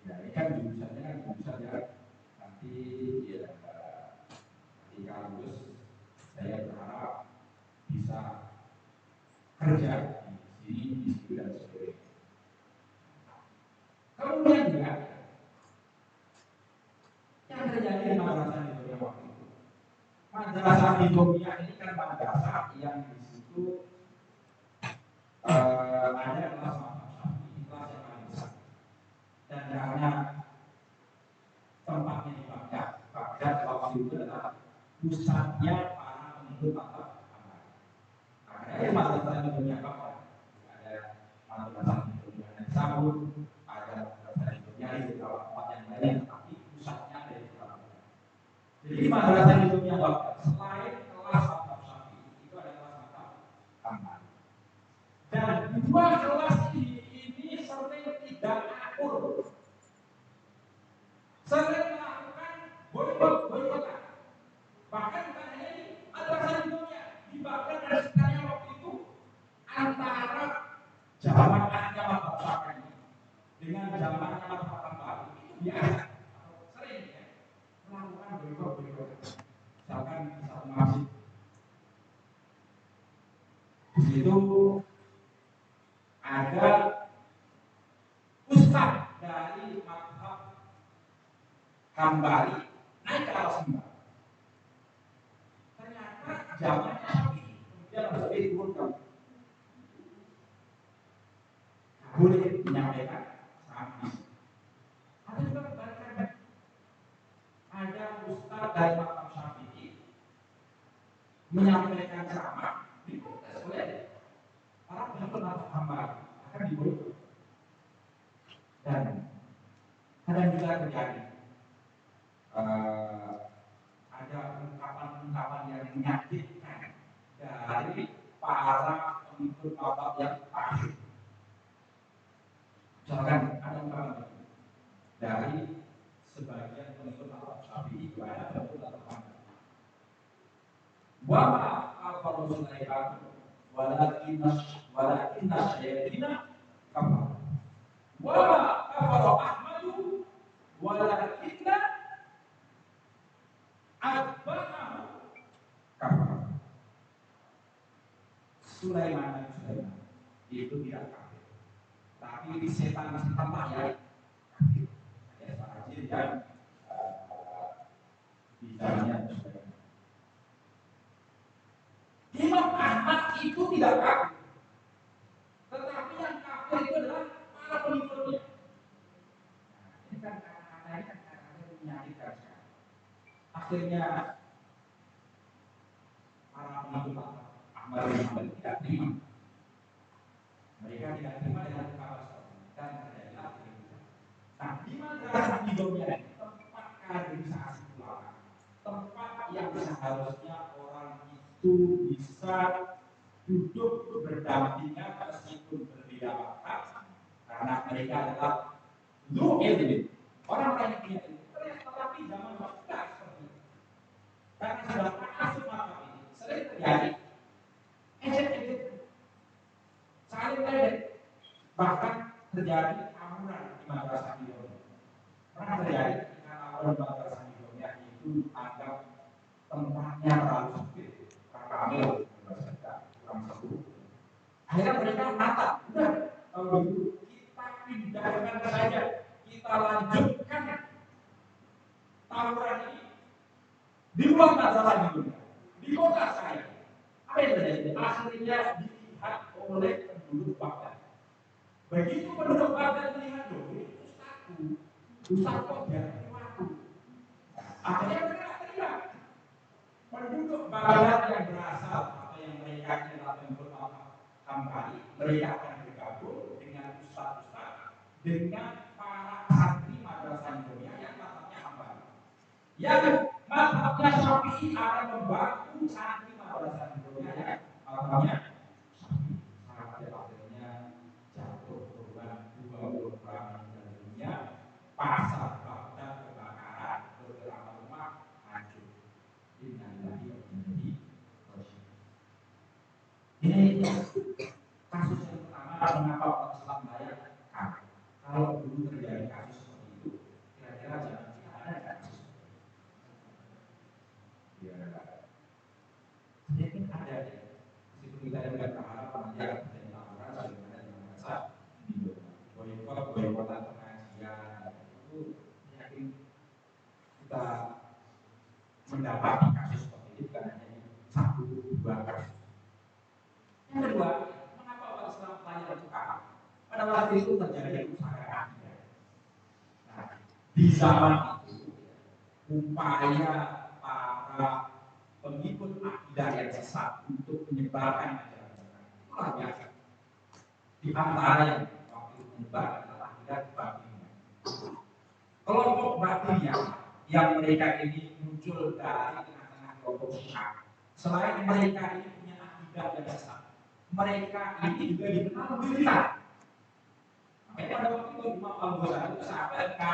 Ya, ini kan jurusannya kan jurusan ya. Nanti ya ketika lulus saya berharap bisa kerja di sini, di situ dan sebagainya. Kemudian juga yang terjadi di madrasah Indonesia waktu itu. Madrasah Indonesia ini kan madrasah yang di situ ada kelas mazhab Syafi'i, kelas yang paling besar. Dan karena tempatnya di Baghdad waktu itu adalah pusatnya para pengikut mazhab Hambali. Ada madrasah Indonesia ada madrasah Indonesia yang Sabur, ada madrasah Indonesia di beberapa tempat yang lain, tapi pusatnya ada di Baghdad. Jadi madrasah Indonesia Baghdad selain kelas mazhab Syafi'i itu ada kelas mazhab Hambali. Dan dua kelas ini sering tidak akur, sering melakukan boykot-boykotan. Bahkan bukan hanya ini, madrasah Indonesia di Baghdad dan sekitarnya waktu itu antara jamannya mazhab Syafi'i dengan zamannya mazhab Hambali itu biasa atau sering ya situ ada ustaz dari mazhab Hambali naik ke atas mimbar. Ternyata zamannya Syafi'i, kemudian Syafi'i turun ke boleh menyampaikan sama. Ada juga kebalikannya. Ada ustaz dari mazhab Syafi'i menyampaikan ceramah diprotes oleh para pengikut mazhab Hambali, akan diboykot. Dan kadang juga terjadi ada ungkapan-ungkapan yang menyakitkan dari para pengikut mazhab yang takhir. Misalkan ada ungkapan dari sebagian pengikut mazhab Syafi'i kepada pengikut mazhab Hambali. Wa ma afaru Sulaiman walakinna syayatina kafar. Wa ma afaru Ahmadu walakinna atba'ahu kafar. Sulaiman itu tidak kafir, tapi setan-setan lain kafir. Ya, setan jin yang bicaranya Sulaiman. Imam Ahmad itu tidak kafir, tetapi yang kafir itu adalah para pengikutnya. Nah, ini kan kata-katanya kata-kata menyakitkan sekali. Akhirnya para pengikut Ahmad bin Hanbal tidak terima. Mereka tidak terima dengan ungkapan seperti ini dan terjadilah keributan. Nah, di madrasah Nidomia ini tempat kaderisasi ulama, tempat yang seharusnya orang itu bisa duduk berdampingan meskipun berbeda mazhab, karena mereka adalah ilmu, orang-orang yang punya ilmu. Tetapi zaman sudah seperti itu. Karena sudah masuk mazhab ini sering terjadi ejek-ejek, saling ledek, bahkan terjadi tawuran di madrasah Nidomia. Pernah terjadi ketika tawuran di madrasah Nidomia itu anggap tempatnya terlalu sempit, ramai kurang seru. Akhirnya mereka menata, udah kalau begitu kita pindahkan saja, kita lanjutkan tawuran ini di luar madrasah Nidomia, di kota saya. Apa yang terjadi? Akhirnya dilihat oleh penduduk Baghdad. Begitu penduduk Baghdad melihat, loh ini ustaz kok biar aku. Akhirnya mereka teriak. Penduduk Baghdad yang berasal atau yang mereka adalah pengikut Hambali, mereka akan bergabung dengan ustaz-ustaz, dengan para santri madrasah Nidomia yang mazhabnya Hambali. Yang mazhabnya Syafi'i akan membantu santri madrasah Nidomia yang mazhabnya Syafi'i. Sampai akhirnya jatuh korban 20 orang meninggal dunia, pasar Baghdad kebakaran, beberapa rumah hancur. Ini kasus yang pertama, mengapa orang Islam bayar kafir. Kalau dulu terjadi kasus seperti itu, kira-kira jangan tidak ada kasus. Ya, mungkin ada ya. Meskipun kita tidak berharap nanti akan terjadi laporan sebagaimana di masa boykot pengajian itu, yakin kita mendapati kasus seperti itu bukan hanya satu dua kasus. Yang kedua, mengapa umat Islam tanya itu kalah? Pada waktu itu terjadi usaha akidah. Nah, di zaman itu upaya para pengikut akidah yang sesat untuk menyebarkan ajaran itu luar biasa. Di antara yang waktu itu menyebar adalah akidah batiniyah. Kelompok batiniyah yang mereka ini muncul dari tengah-tengah kelompok Syiah. Selain mereka ini punya akidah yang sesat, mereka ini juga dikenal militan. Makanya pada waktu itu Imam Al-Ghazali itu sampai kita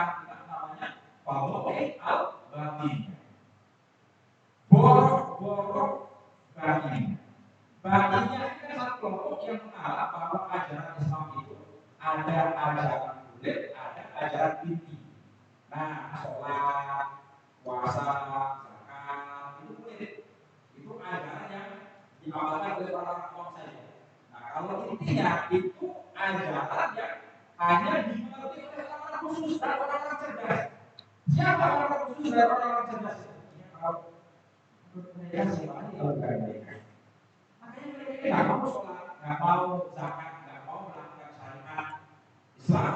namanya Fadhail al-Batiniyah. Borok-borok batiniyah. Batiniyah itu kan satu kelompok yang menganggap bahwa ajaran Islam itu ada ajaran kulit, ada ajaran inti. Nah, sholat, puasa, zakat itu kulit. Itu ajaran yang diamalkan oleh orang awam saja. kalau intinya itu ajaran yang hanya dimengerti oleh orang-orang khusus dan orang-orang cerdas. Siapa orang-orang khusus dan orang-orang cerdas? Ya, kalau mereka siapa aja kalau bukan mereka. Makanya mereka nggak mau sholat, nggak mau zakat, nggak mau melakukan syariat Islam.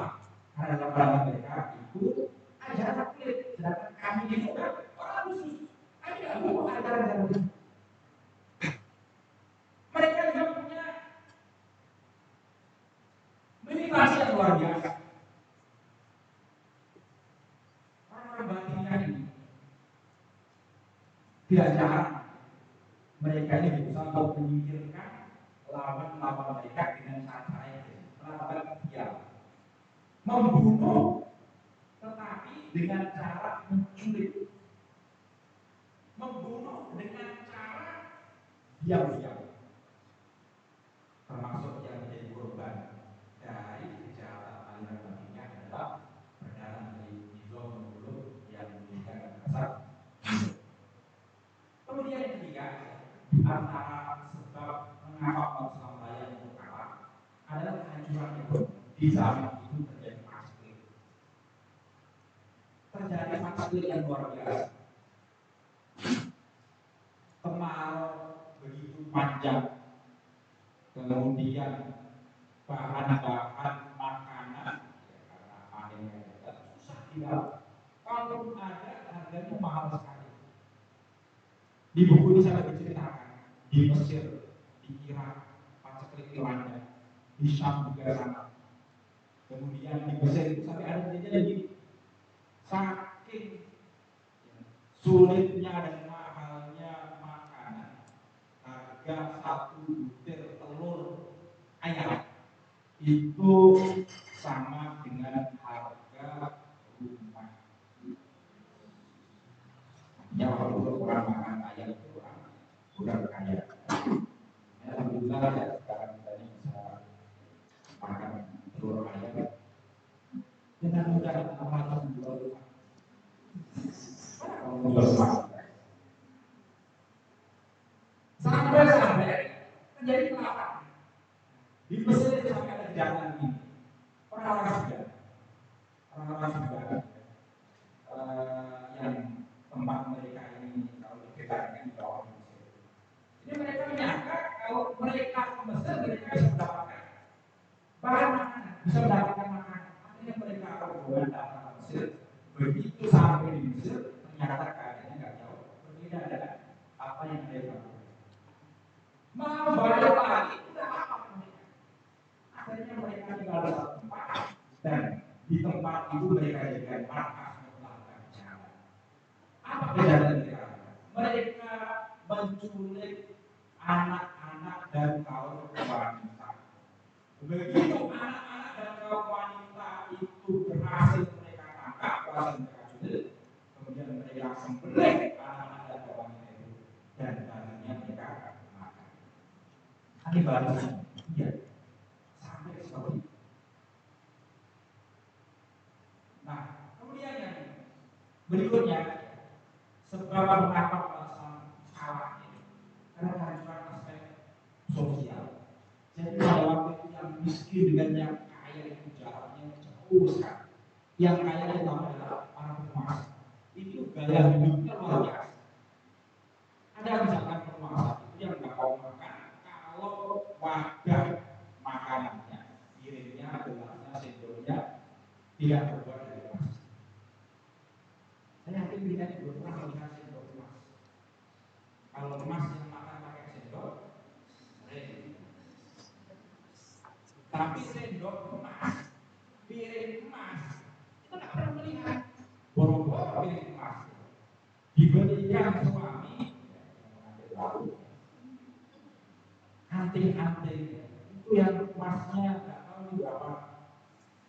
Karena dalam pandangan mereka itu ajaran kulit. Sedangkan kami ini kan orang khusus. Kami nggak butuh ajaran itu. Mereka juga punya meditasi yang luar biasa. Orang-orang batinnya ini tidak jarang mereka ini berusaha untuk menyingkirkan lawan-lawan mereka dengan cara yang melakukan diam, membunuh, tetapi dengan cara menculik, membunuh dengan cara diam-diam, termasuk yang menjadi korban dari kejahatan aliran batinnya adalah perdana dari Nizam Muluk yang memberikan asal. Kemudian yang ketiga, di antara sebab mengapa umat Islam raya itu kalah adalah kehancuran ekonomi. Di zaman itu terjadi pasir yang luar biasa. Kemarau begitu panjang, kemudian bahan-bahan makanan karena panennya susah didapat. Kalaupun ada, harganya mahal sekali. Di buku ini saya diceritakan di Mesir, di Irak, paceklik Irlanda, di Syam juga sama. Kemudian di Mesir itu sampai ada kejadian begini, saking sulitnya dan mahalnya makanan, harga satu butir telur ayam itu sama dengan harga rumah. Ya walaupun orang makan ayam itu kurang kaya. Alhamdulillah ya sekarang kita ini bisa makan telur ayam dengan mudah tanpa menjual rumah. Kalau menjual rumah sampai menjadi kelaparan. Di Mesir itu sampai ada kejahatan ini. Orang-orang sudah yang tempat mereka ini kalau dikatakan di bawah Mesir. Jadi mereka menyangka kalau mereka ke Mesir mereka bisa mendapatkan bahan makanan, bisa mendapatkan makanan. Akhirnya mereka kalau datang ke Mesir, begitu sampai di Mesir ternyata keadaannya nggak jauh berbeda dengan apa yang mereka lakukan. Mau balik lagi tidak apa mereka. Akhirnya mereka tinggal di satu tempat dan di tempat itu mereka jadikan markas melakukan kejahatan. Apa kejahatan mereka? Mereka menculik anak-anak dan kaum wanita. Begitu anak-anak dan kaum wanita itu berhasil mereka tangkap, berhasil mereka culik, kemudian mereka sembelih anak-anak dan kaum wanita itu dan dagingnya mereka makan. Akibatnya, iya, sampai seperti itu. Nah, kemudian yang berikutnya, sebab mengapa alasan salah ini? Karena kehancuran aspek sosial. Jadi pada waktu itu yang miskin dengan yang kaya itu jaraknya jauh sekali. Yang kaya itu adalah para penguasa. Itu gaya hidupnya luar biasa. Ada misalkan penguasa itu yang nggak mau makan kalau wadah makanannya, piringnya, gelasnya, sendoknya tidak terbuat dari emas. Saya yakin kita juga pernah melihat sendok emas. Kalau emas yang makan pakai sendok, tapi sendok emas, piring emas, kita nggak pernah melihat. Boro-boro piring emas diberikan suami anting-anting itu yang emasnya nggak tahu berapa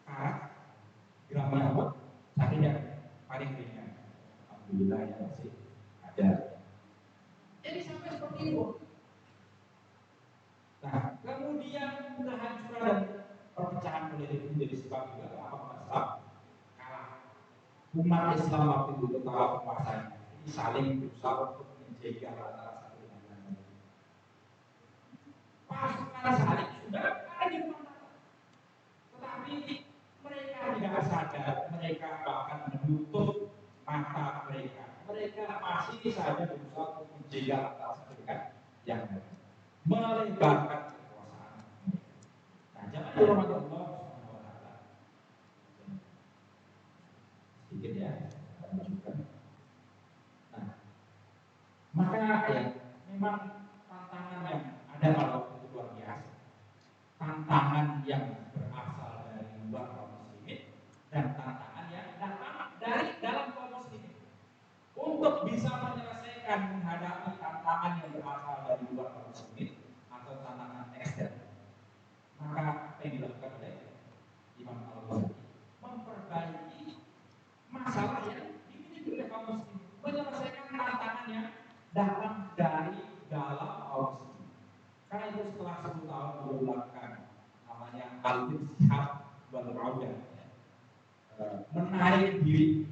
karat, gramnya apa, saking yang paling ringan. Alhamdulillah ya masih ada. Jadi sampai seperti itu. Nah, kemudian kehancuran dan perpecahan politik itu menjadi sebab juga kenapa umat Islam kalah. Umat Islam waktu itu kalah penguasanya. Ini saling berusaha untuk menjaga antara satu dengan lain. Pasukan salib sudah ada di depan mata. Tetapi mereka tidak sadar, mereka bahkan menutup mata mereka. Mereka masih saja berusaha untuk menjegal antara satu dengan yang lain, melebarkan kekuasaan. Nah, jangan dirahmati Allah Subhanahu wa taala. Sedikit ya, menunjukkan. Nah, maka ya memang tantangan yang ada pada waktu itu luar biasa. Tantangan yang berasal dari luar kaum muslimin dan tantangan yang datang dari dalam kaum muslimin. Untuk bisa menyelesaikan menghadapi tantangan yang berasal dari luar kaum muslimin atau tantangan ekstern, maka apa yang dilakukan oleh Imam Al-Ghazali memperbaiki masalah yang dimiliki oleh kaum muslimin, menyelesaikan tantangan yang datang dari dalam kaum muslimin. Karena itu setelah 10 tahun beliau melakukan namanya al-istihab wal audah, menarik diri.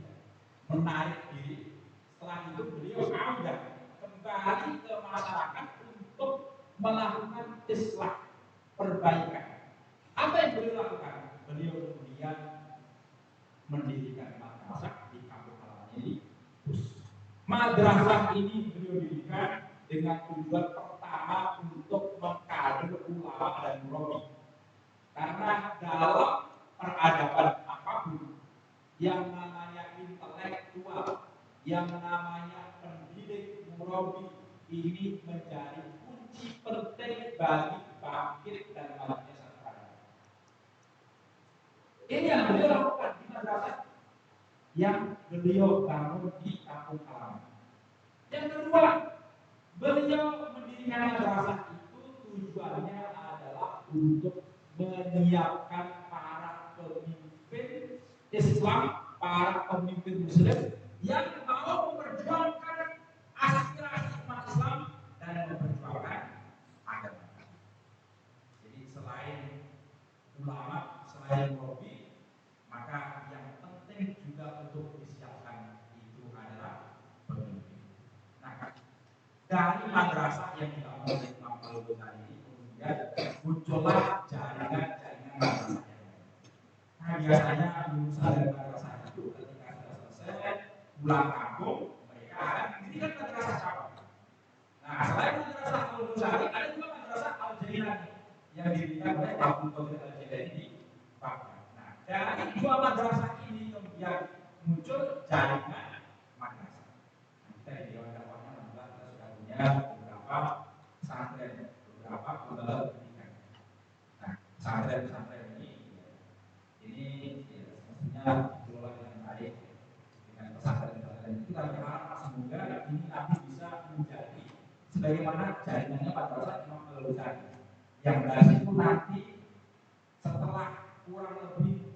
Setelah itu beliau audah kembali ke masyarakat untuk melakukan islah, perbaikan. Apa yang beliau lakukan? Beliau kemudian mendirikan madrasah di kampung halamannya di Kudus. Madrasah ini beliau dirikan dengan tujuan pertama untuk mengkader ulama dan murabi. Karena dalam peradaban apapun yang namanya intelektual, yang namanya pendidik murabi ini menjadi kunci penting bagi bangkit dan majunya satu peradaban. Ini yang beliau lakukan di madrasah yang beliau bangun di kampung halaman. Yang kedua, beliau mendirikan madrasah itu tujuannya adalah untuk menyiapkan para pemimpin Islam, para pemimpin Muslim yang mau memperjuangkan aspirasi umat Islam dan memperjuangkan agama. Jadi selain ulama, selain murabi, maka yang penting juga untuk disiapkan itu adalah pemimpin. Nah, dari madrasah yang dibangun oleh Imam Al-Ghazali ini kemudian muncullah jaringan madrasah yang lain. Nah, biasanya lulusan dari madrasah itu ketika sudah selesai pulang kampung, mereka akan mendirikan madrasah cabang. Nah, selain madrasah Al-Ghazali, ada juga madrasah Al-Jailani yang didirikan oleh Abdul Qadir Al-Jailani di Baghdad. Nah, dari dua madrasah ini kemudian muncul jaringan madrasah. Kita di Dewan Dakwahnya kita sudah punya beberapa pesantren, beberapa lembaga pendidikan. Nah, pesantren ini ya, semestinya dikelola dengan baik dengan pesantren itu. Kita berharap semoga ini nanti bisa menjadi sebagaimana jaringannya madrasah Imam Al-Ghazali yang dari situ nanti setelah kurang lebih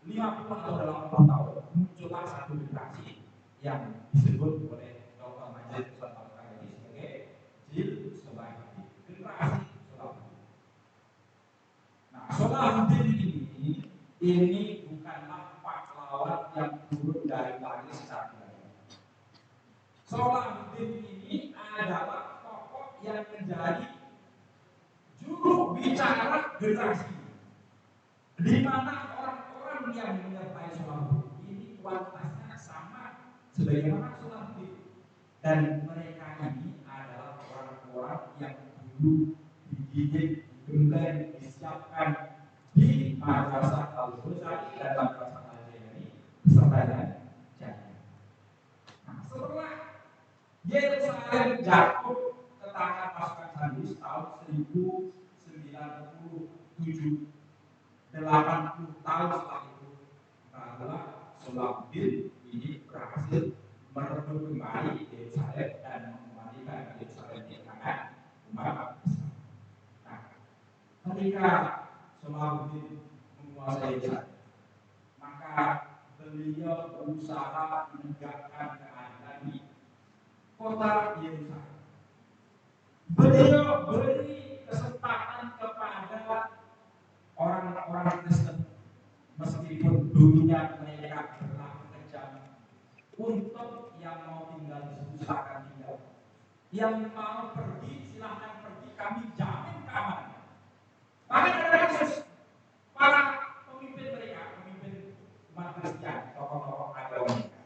50 atau 80 tahun muncullah satu generasi yang disebut oleh Dr. Majid Salahuddin sebagai Jil Salahuddin, generasi Salahuddin. Nah, Salahuddin ini bukanlah pahlawan yang turun dari langit secara tiba-tiba. Salahuddin ini adalah tokoh yang menjadi juru bicara generasi, di mana orang-orang yang menyertai Salahuddin ini kualitasnya sama sebagaimana Salahuddin, dan mereka ini adalah orang-orang yang dulu dididik, digembleng, disiapkan di madrasah Al-Ghazali dan madrasah Al-Jailani beserta dengan jaringan. Nah, setelah Yerusalem jatuh ke tangan pasukan Zionis tahun 1097, 80 tahun setelah itu, barulah Salahuddin ini berhasil merebut kembali Yerusalem dan mengembalikan Yerusalem di tangan umat Islam. Nah, ketika Salahuddin menguasai Yerusalem, maka beliau berusaha menegakkan keadilan di kota Yerusalem. Beliau beri kesempatan kepada orang-orang Kristen, meskipun dulunya mereka berlaku kejam, untuk yang mau tinggal di situ silakan tinggal, yang mau pergi silahkan pergi, kami jamin keamanan. Bahkan ada kasus para pemimpin mereka, pemimpin umat Kristen, tokoh-tokoh agama mereka,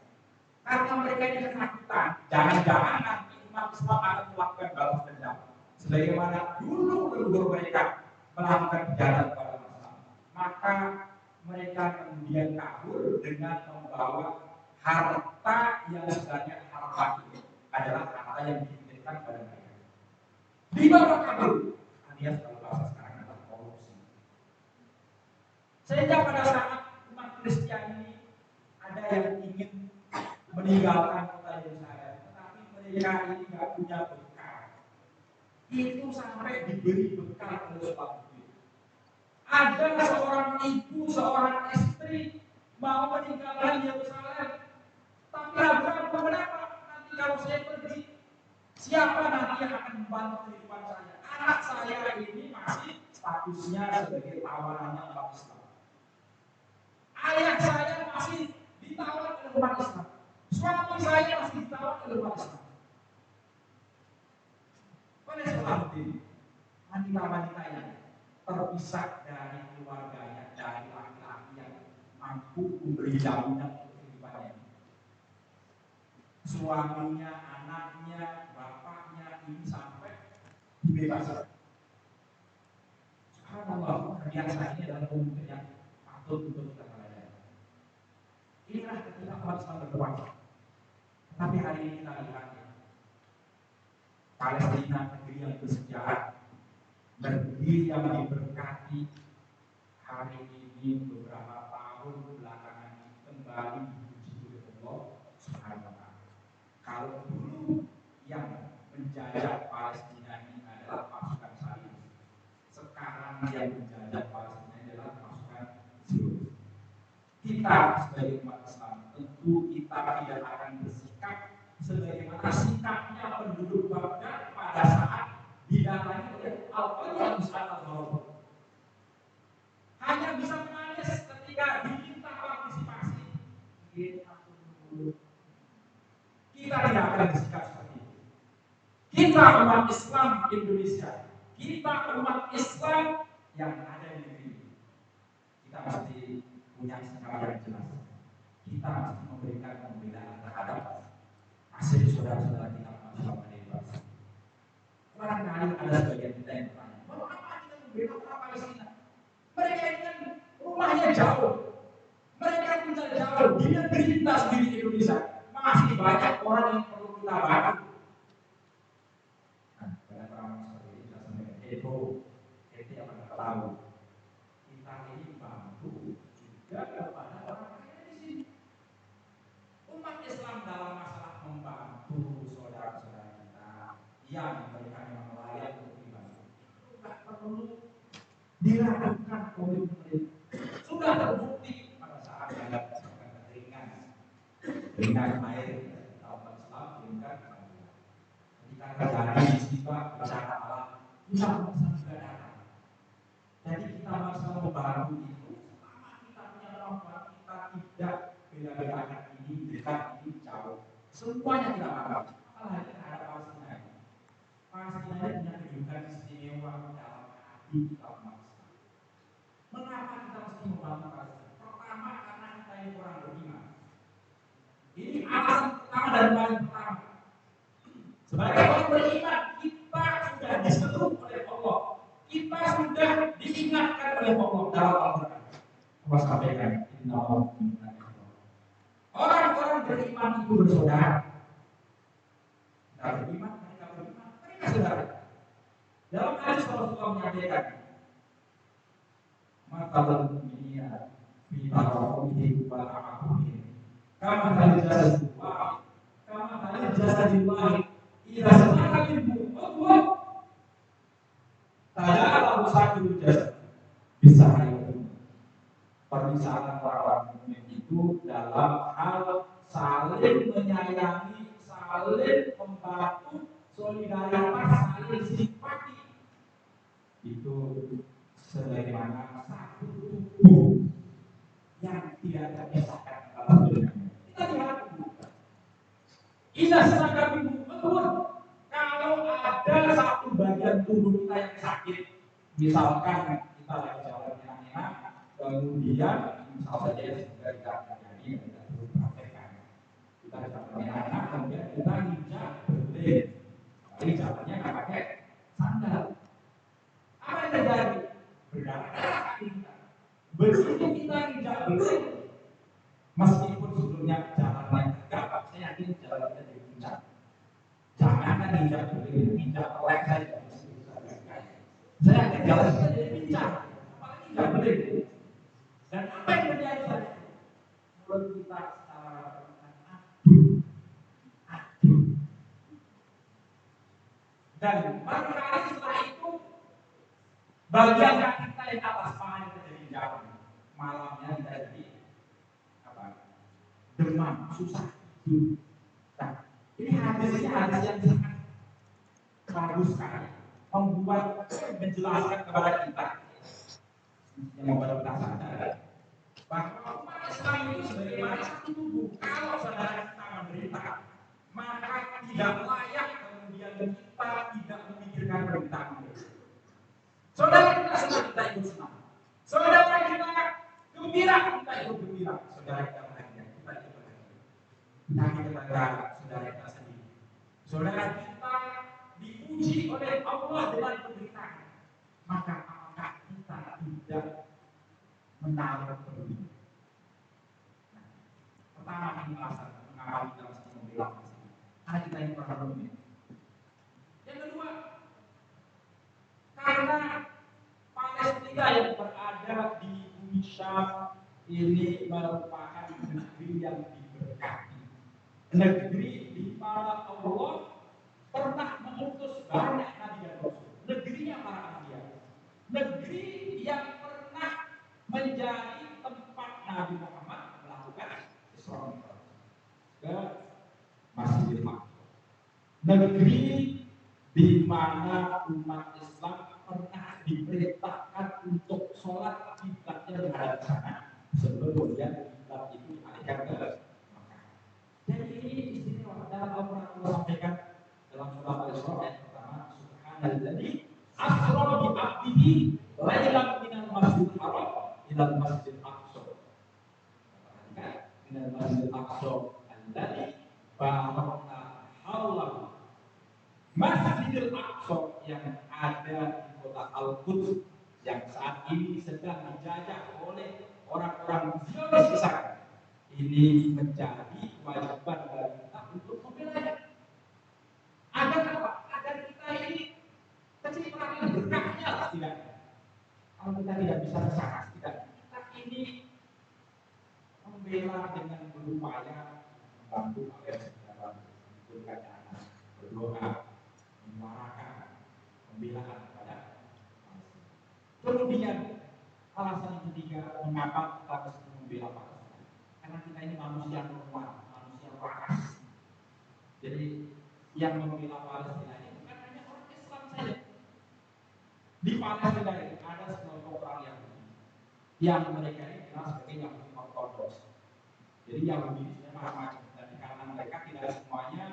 karena mereka ini ketakutan, jangan-jangan nanti umat Islam akan melakukan balas dendam, sebagaimana dulu leluhur mereka melakukan kejahatan kepada umat Islam. Maka mereka kemudian kabur dengan membawa harta yang sebenarnya harta itu adalah harta yang dititipkan pada mereka. Dibawa kabur, alias kalau bahasa sekarang adalah korupsi. Sehingga pada saat umat Kristen ini ada yang ingin meninggalkan kota Yerusalem, tetapi mereka ini tidak punya bekal. Itu sampai diberi bekal oleh seorang ibu. Ada seorang ibu, seorang istri mau meninggalkan Yerusalem, tapi ragu-ragu kenapa? Nanti kalau saya pergi, siapa nanti yang akan membantu kehidupan saya? Anak saya ini masih statusnya sebagai tawanannya umat Islam. Ayah saya masih ditawan oleh umat Islam. Suami saya masih ditawan oleh umat Islam. Oleh sebab itu, wanita-wanita yang terpisah dari keluarganya, dari laki-laki yang mampu memberi jaminan untuk kehidupannya, suaminya, anaknya, bapaknya ini sampai dibebaskan. Subhanallah, biasa ini adalah pemimpin yang patut untuk kita pelajari. Inilah ketika umat Islam berkuasa. Tapi hari ini kita lihat ya, Palestina negeri yang bersejarah, negeri yang diberkati, hari ini beberapa tahun belakangan kembali dipuji oleh Allah Subhanahu wa Ta'ala. Kalau dulu yang menjajah Palestina ini adalah pasukan Salib, sekarang yang menjajah Palestina adalah pasukan Zionis. Kita sebagai umat Islam tentu kita tidak akan bersikap sebagaimana sikapnya penduduk Baghdad pada saat didatangi oleh Al-Qaeda Al-Zawahir. Hanya bisa menangis ketika diminta partisipasi. Kita tidak akan bersikap seperti itu. Kita umat Islam Indonesia, kita umat Islam yang ada di negeri ini, kita mesti punya sikap yang jelas. Kita mesti memberikan pembelaan terhadap hasil saudara-saudara kita umat Islam. Barangkali ada sebagian kita yang bertanya, bahwa apa kita membela orang Palestina? Mereka ini kan rumahnya jauh, mereka tinggal jauh di negeri kita sendiri di Indonesia. Masih banyak orang yang perlu kita bantu. Nah, pada orang seperti ini kita sampaikan, itu yang kita tahu. Kita ini bantu juga kepada orang lain di sini. Umat Islam dalam masalah membantu saudara-saudara kita yang mereka memang layak untuk dibantu, tidak perlu dilakukan oleh pemerintah. Sudah terbukti pada saat ada keringan air umat Islam keringan. Ketika terjadi musibah bencana alam, kita umat Islam juga datang. Jadi kita harus membantu itu. Selama kita punya kemampuan, kita tidak beda-bedakan ini dekat, ini jauh. Semuanya kita bantu. Apalagi ada Palestina. Palestina ini punya kedudukan istimewa dalam hati kita umat Islam. Mengapa kita mesti membantu Palestina? Pertama, karena kita ini orang beriman. Ini alasan pertama dan paling pertama. Sebagai orang beriman, kita sudah diseru oleh Allah. Kita sudah diingatkan oleh Allah dalam Al-Quran. Allah sampaikan, orang-orang beriman itu bersaudara. Kita beriman, mereka saudara. Dalam hadis Rasulullah menyampaikan, matalul mu'minina fi tarahumihim wa ta'afuhim kama halil jasadillah idza sanaka minhu udwa tada'alahu sakul jasad bisa itu. Permisalan orang mukmin itu dalam hal saling menyayangi, saling membantu, solidaritas, saling simpati, itu sebagaimana satu tubuh yang tidak terpisahkan dalam dunia. Kita lihat Ina sangat betul. Kalau ada satu bagian tubuh kita yang sakit, misalkan kita kita lagi jalan enak-enak, kemudian misal saja semoga kita terjadi dan kita perlu praktekkan. Kita jalan enak-enak, kemudian kita injak berlin. Jadi jalannya nggak pakai sandal. Apa yang terjadi? Berdarah kita. Begitu kita injak berlin, meskipun sebelumnya jalannya tegak, saya yakin jalan kita jadi pincang. Jangan kan injak berlin, injak telek saja. Saya yakin jalan kita jadi pincang, apalagi injak berlin. Dan apa yang terjadi? Mulut kita secara aduh. Dan barangkali setelah itu bagian kaki kita yang atas paha kita jadi jauh, malamnya kita jadi apa? Demam, susah. Nah, ini hadis yang sangat bagus sekali, membuat menjelaskan kepada kita yang membuat kita sadar bahwa umat Islam itu sebagaimana satu tubuh. Kalau saudara kita menderita, maka tidak layak kemudian kita tidak memikirkan penderitaan mereka. Saudara kita senang, kita ikut senang. Saudara kita gembira, kita ikut gembira. Saudara kita bahagia, kita ikut bahagia. Tapi kepada saudara kita sendiri, saudara kita dipuji oleh Allah dengan penderitaan, maka apakah kita tidak menaruh peduli? Pertama, ini alasan mengapa kita mesti membela Palestina, karena kita ini pernah rumit. Yang kedua, karena Palestina yang berada di bumi Syam ini merupakan negeri yang diberkati, negeri di mana Allah pernah mengutus banyak nabi dan rasul, negerinya para anbiya, negeri yang pernah menjadi tempat Nabi Muhammad melakukan Isra ke Masjidil Aqsa, negeri di mana umat Islam pernah diperintahkan untuk sholat kiblatnya menghadap ke sana sebelum kemudian kiblat itu dialihkan ke Mekah. Dan ini istimewa dalam Al-Quran Allah sampaikan dalam surah Al-Isra ayat pertama, Subhanalladzi asra bi 'abdihi lailan minal masjidil haram ilal masjidil aqsa. Minal masjidil aqsa alladzi barakna haulahu. Masjidil Aqsa yang ada di kota Al-Quds yang saat ini sedang dijajah oleh orang-orang Zionis di sana, ini menjadi kewajiban bagi kita untuk membelanya. Agar apa? Agar kita ini kecipratan berkahnya setidaknya. Kalau kita tidak bisa ke sana, setidaknya kita ini membela dengan berupaya membantu agar segala mengumpulkan dana, berdoa, menyuarakan pembelaan kepada Palestina. Kemudian alasan ketiga mengapa kita mesti membela Palestina, karena kita ini manusia normal, manusia waras. Jadi yang membela Palestina ini bukan hanya orang Islam saja. Di Palestina ini ada sekelompok orang yang mereka ini dikenal sebagai Yahudi ortodoks. Jadi Yahudi ini macam-macam, dan di kalangan mereka tidak semuanya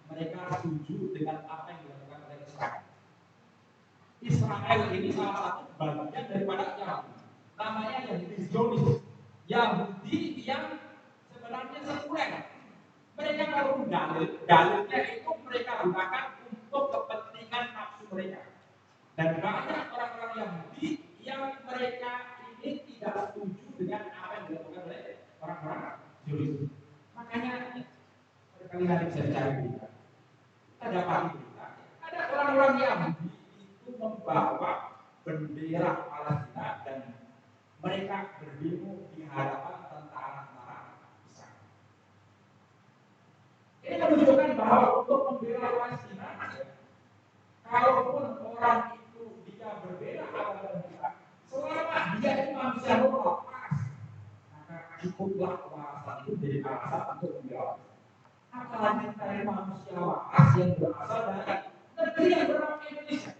mereka setuju dengan apa yang dilakukan oleh Israel. Israel ini salah satu bagian daripada Yahudi. Namanya Yahudi Zionis. Yahudi yang sebenarnya sekuler. Mereka kalau dalilnya itu mereka gunakan untuk kepentingan nafsu mereka. Dan banyak orang-orang Yahudi yang mereka ini tidak setuju dengan apa yang dilakukan oleh orang-orang Zionis. Makanya berkali-kali bisa dicari berita. Kita dapat berita. Ada orang-orang Yahudi itu membawa bendera Palestina dan mereka berdemo di hadapan tentara-tentara Israel. Ini menunjukkan bahwa untuk membela Palestina, kalaupun orang itu dia berbeda agama kita, selama dia itu manusia normal, maka cukuplah alasan itu jadi alasan untuk membela. Apalagi dari manusia waras yang berasal dari negeri yang bernama Indonesia.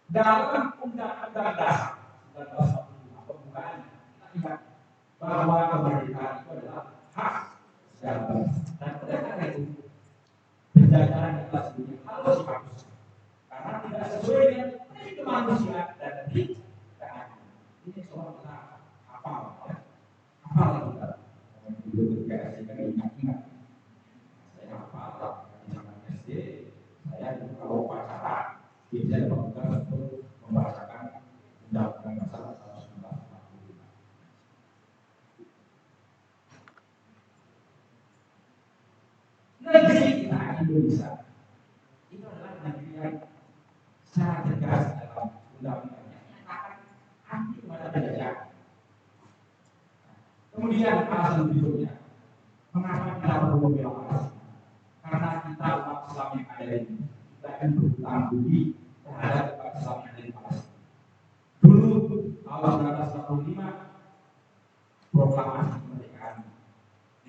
Dalam Undang-Undang Dasar 1945 pembukaan kita ingat bahwa kemerdekaan itu adalah hak setiap bangsa. Dan oleh karena itu penjajahan di kelas dunia harus dihapus karena tidak sesuai dengan prinsip kemanusiaan dan prinsip keadilan. Biasanya petugas untuk membacakan Undang-Undang Dasar 1945. Negeri kita Indonesia itu adalah negeri yang secara tegas dalam undang-undangnya menyatakan anti kepada penjajahan. Kemudian alasan berikutnya, mengapa kita perlu membela Palestina? Karena kita umat Islam yang ada di sini, kita akan berhutang budi terhadap umat Islam yang ada di Palestina. Dulu tahun 1945 proklamasi kemerdekaan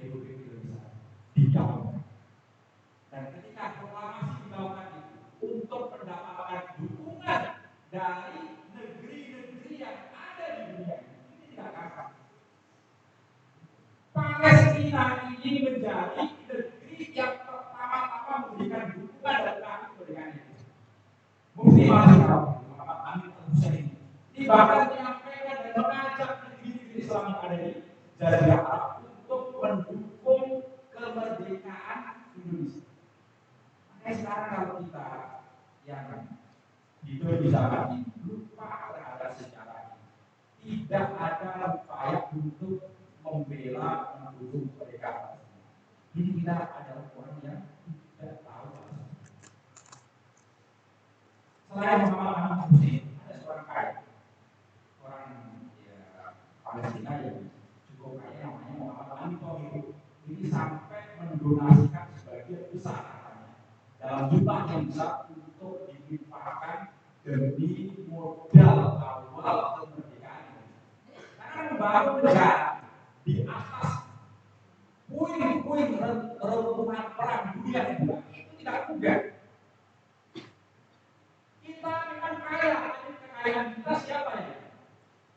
Republik Indonesia digaungkan. Dan ketika proklamasi digaungkan itu untuk mendapatkan dukungan dari negeri-negeri yang ada di dunia ini tidak gampang. Palestina ini menjadi negeri yang pertama-tama memberikan dukungan dan kami kemerdekaan itu. Mufti Muhammad Amin Al-Husaini ini bahkan menyampaikan dan mengajak negeri-negeri Islam yang ada di Jazirah Arab untuk mendukung kemerdekaan Indonesia. Makanya sekarang kalau kita yang hidup di zaman ini lupa terhadap sejarah ini, tidak ada upaya untuk membela mendukung kemerdekaan. Jadi kita adalah orang yang tidak tahu. Selain Muhammad Amin Al-Husaini, ada seorang kaya, orang Palestina yang cukup kaya namanya Muhammad Amin Thohir. Ini sampai mendonasikan sebagian besar hartanya dalam jumlah yang besar untuk diinfakkan demi modal awal kemerdekaan. Karena membangun negara di atas puing-puing reruntuhan perang dunia kedua itu tidak mudah. Kita memang kaya, tapi kekayaan kita siapa ya?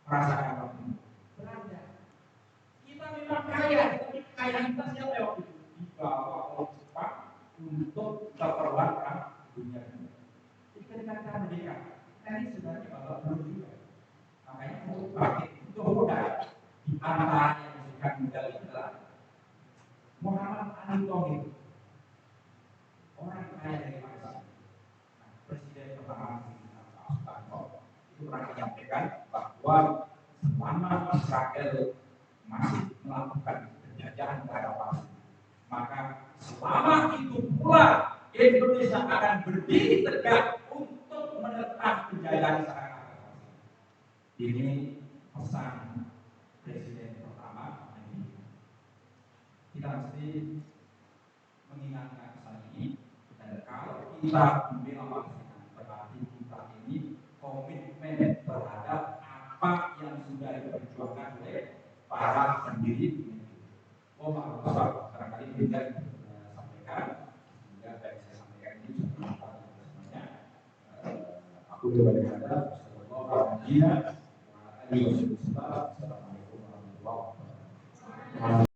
Merasakan waktu itu. Belanda. Kita memang kaya, tapi kekayaan kita siapa waktu itu? Dibawa oleh Jepang untuk keperluan perang dunia kedua. Jadi ketika kita merdeka, kita ini sebenarnya bawa belum juga. Makanya untuk bangkit itu mudah. Di antara yang memberikan modal itu adalah Muhammad Amin Thohir, orang kaya dari Malaysia. Presiden pertama Pak Soekarno itu pernah menyampaikan bahwa selama Israel masih melakukan penjajahan terhadap Palestina, maka selama itu pula Indonesia akan berdiri tegak untuk menentang penjajahan Israel. Ini pesan Presiden pertama. Kita mesti mengingatkan pesan ini, dan kalau kita membela Palestina berarti kita ini komitmen terhadap apa yang sudah diperjuangkan oleh para pendiri. Barangkali tidak sampaikan, sehingga dari saya sampaikan ini sudah semuanya. Aku coba berkata, Assalamualaikum warahmatullahi wabarakatuh.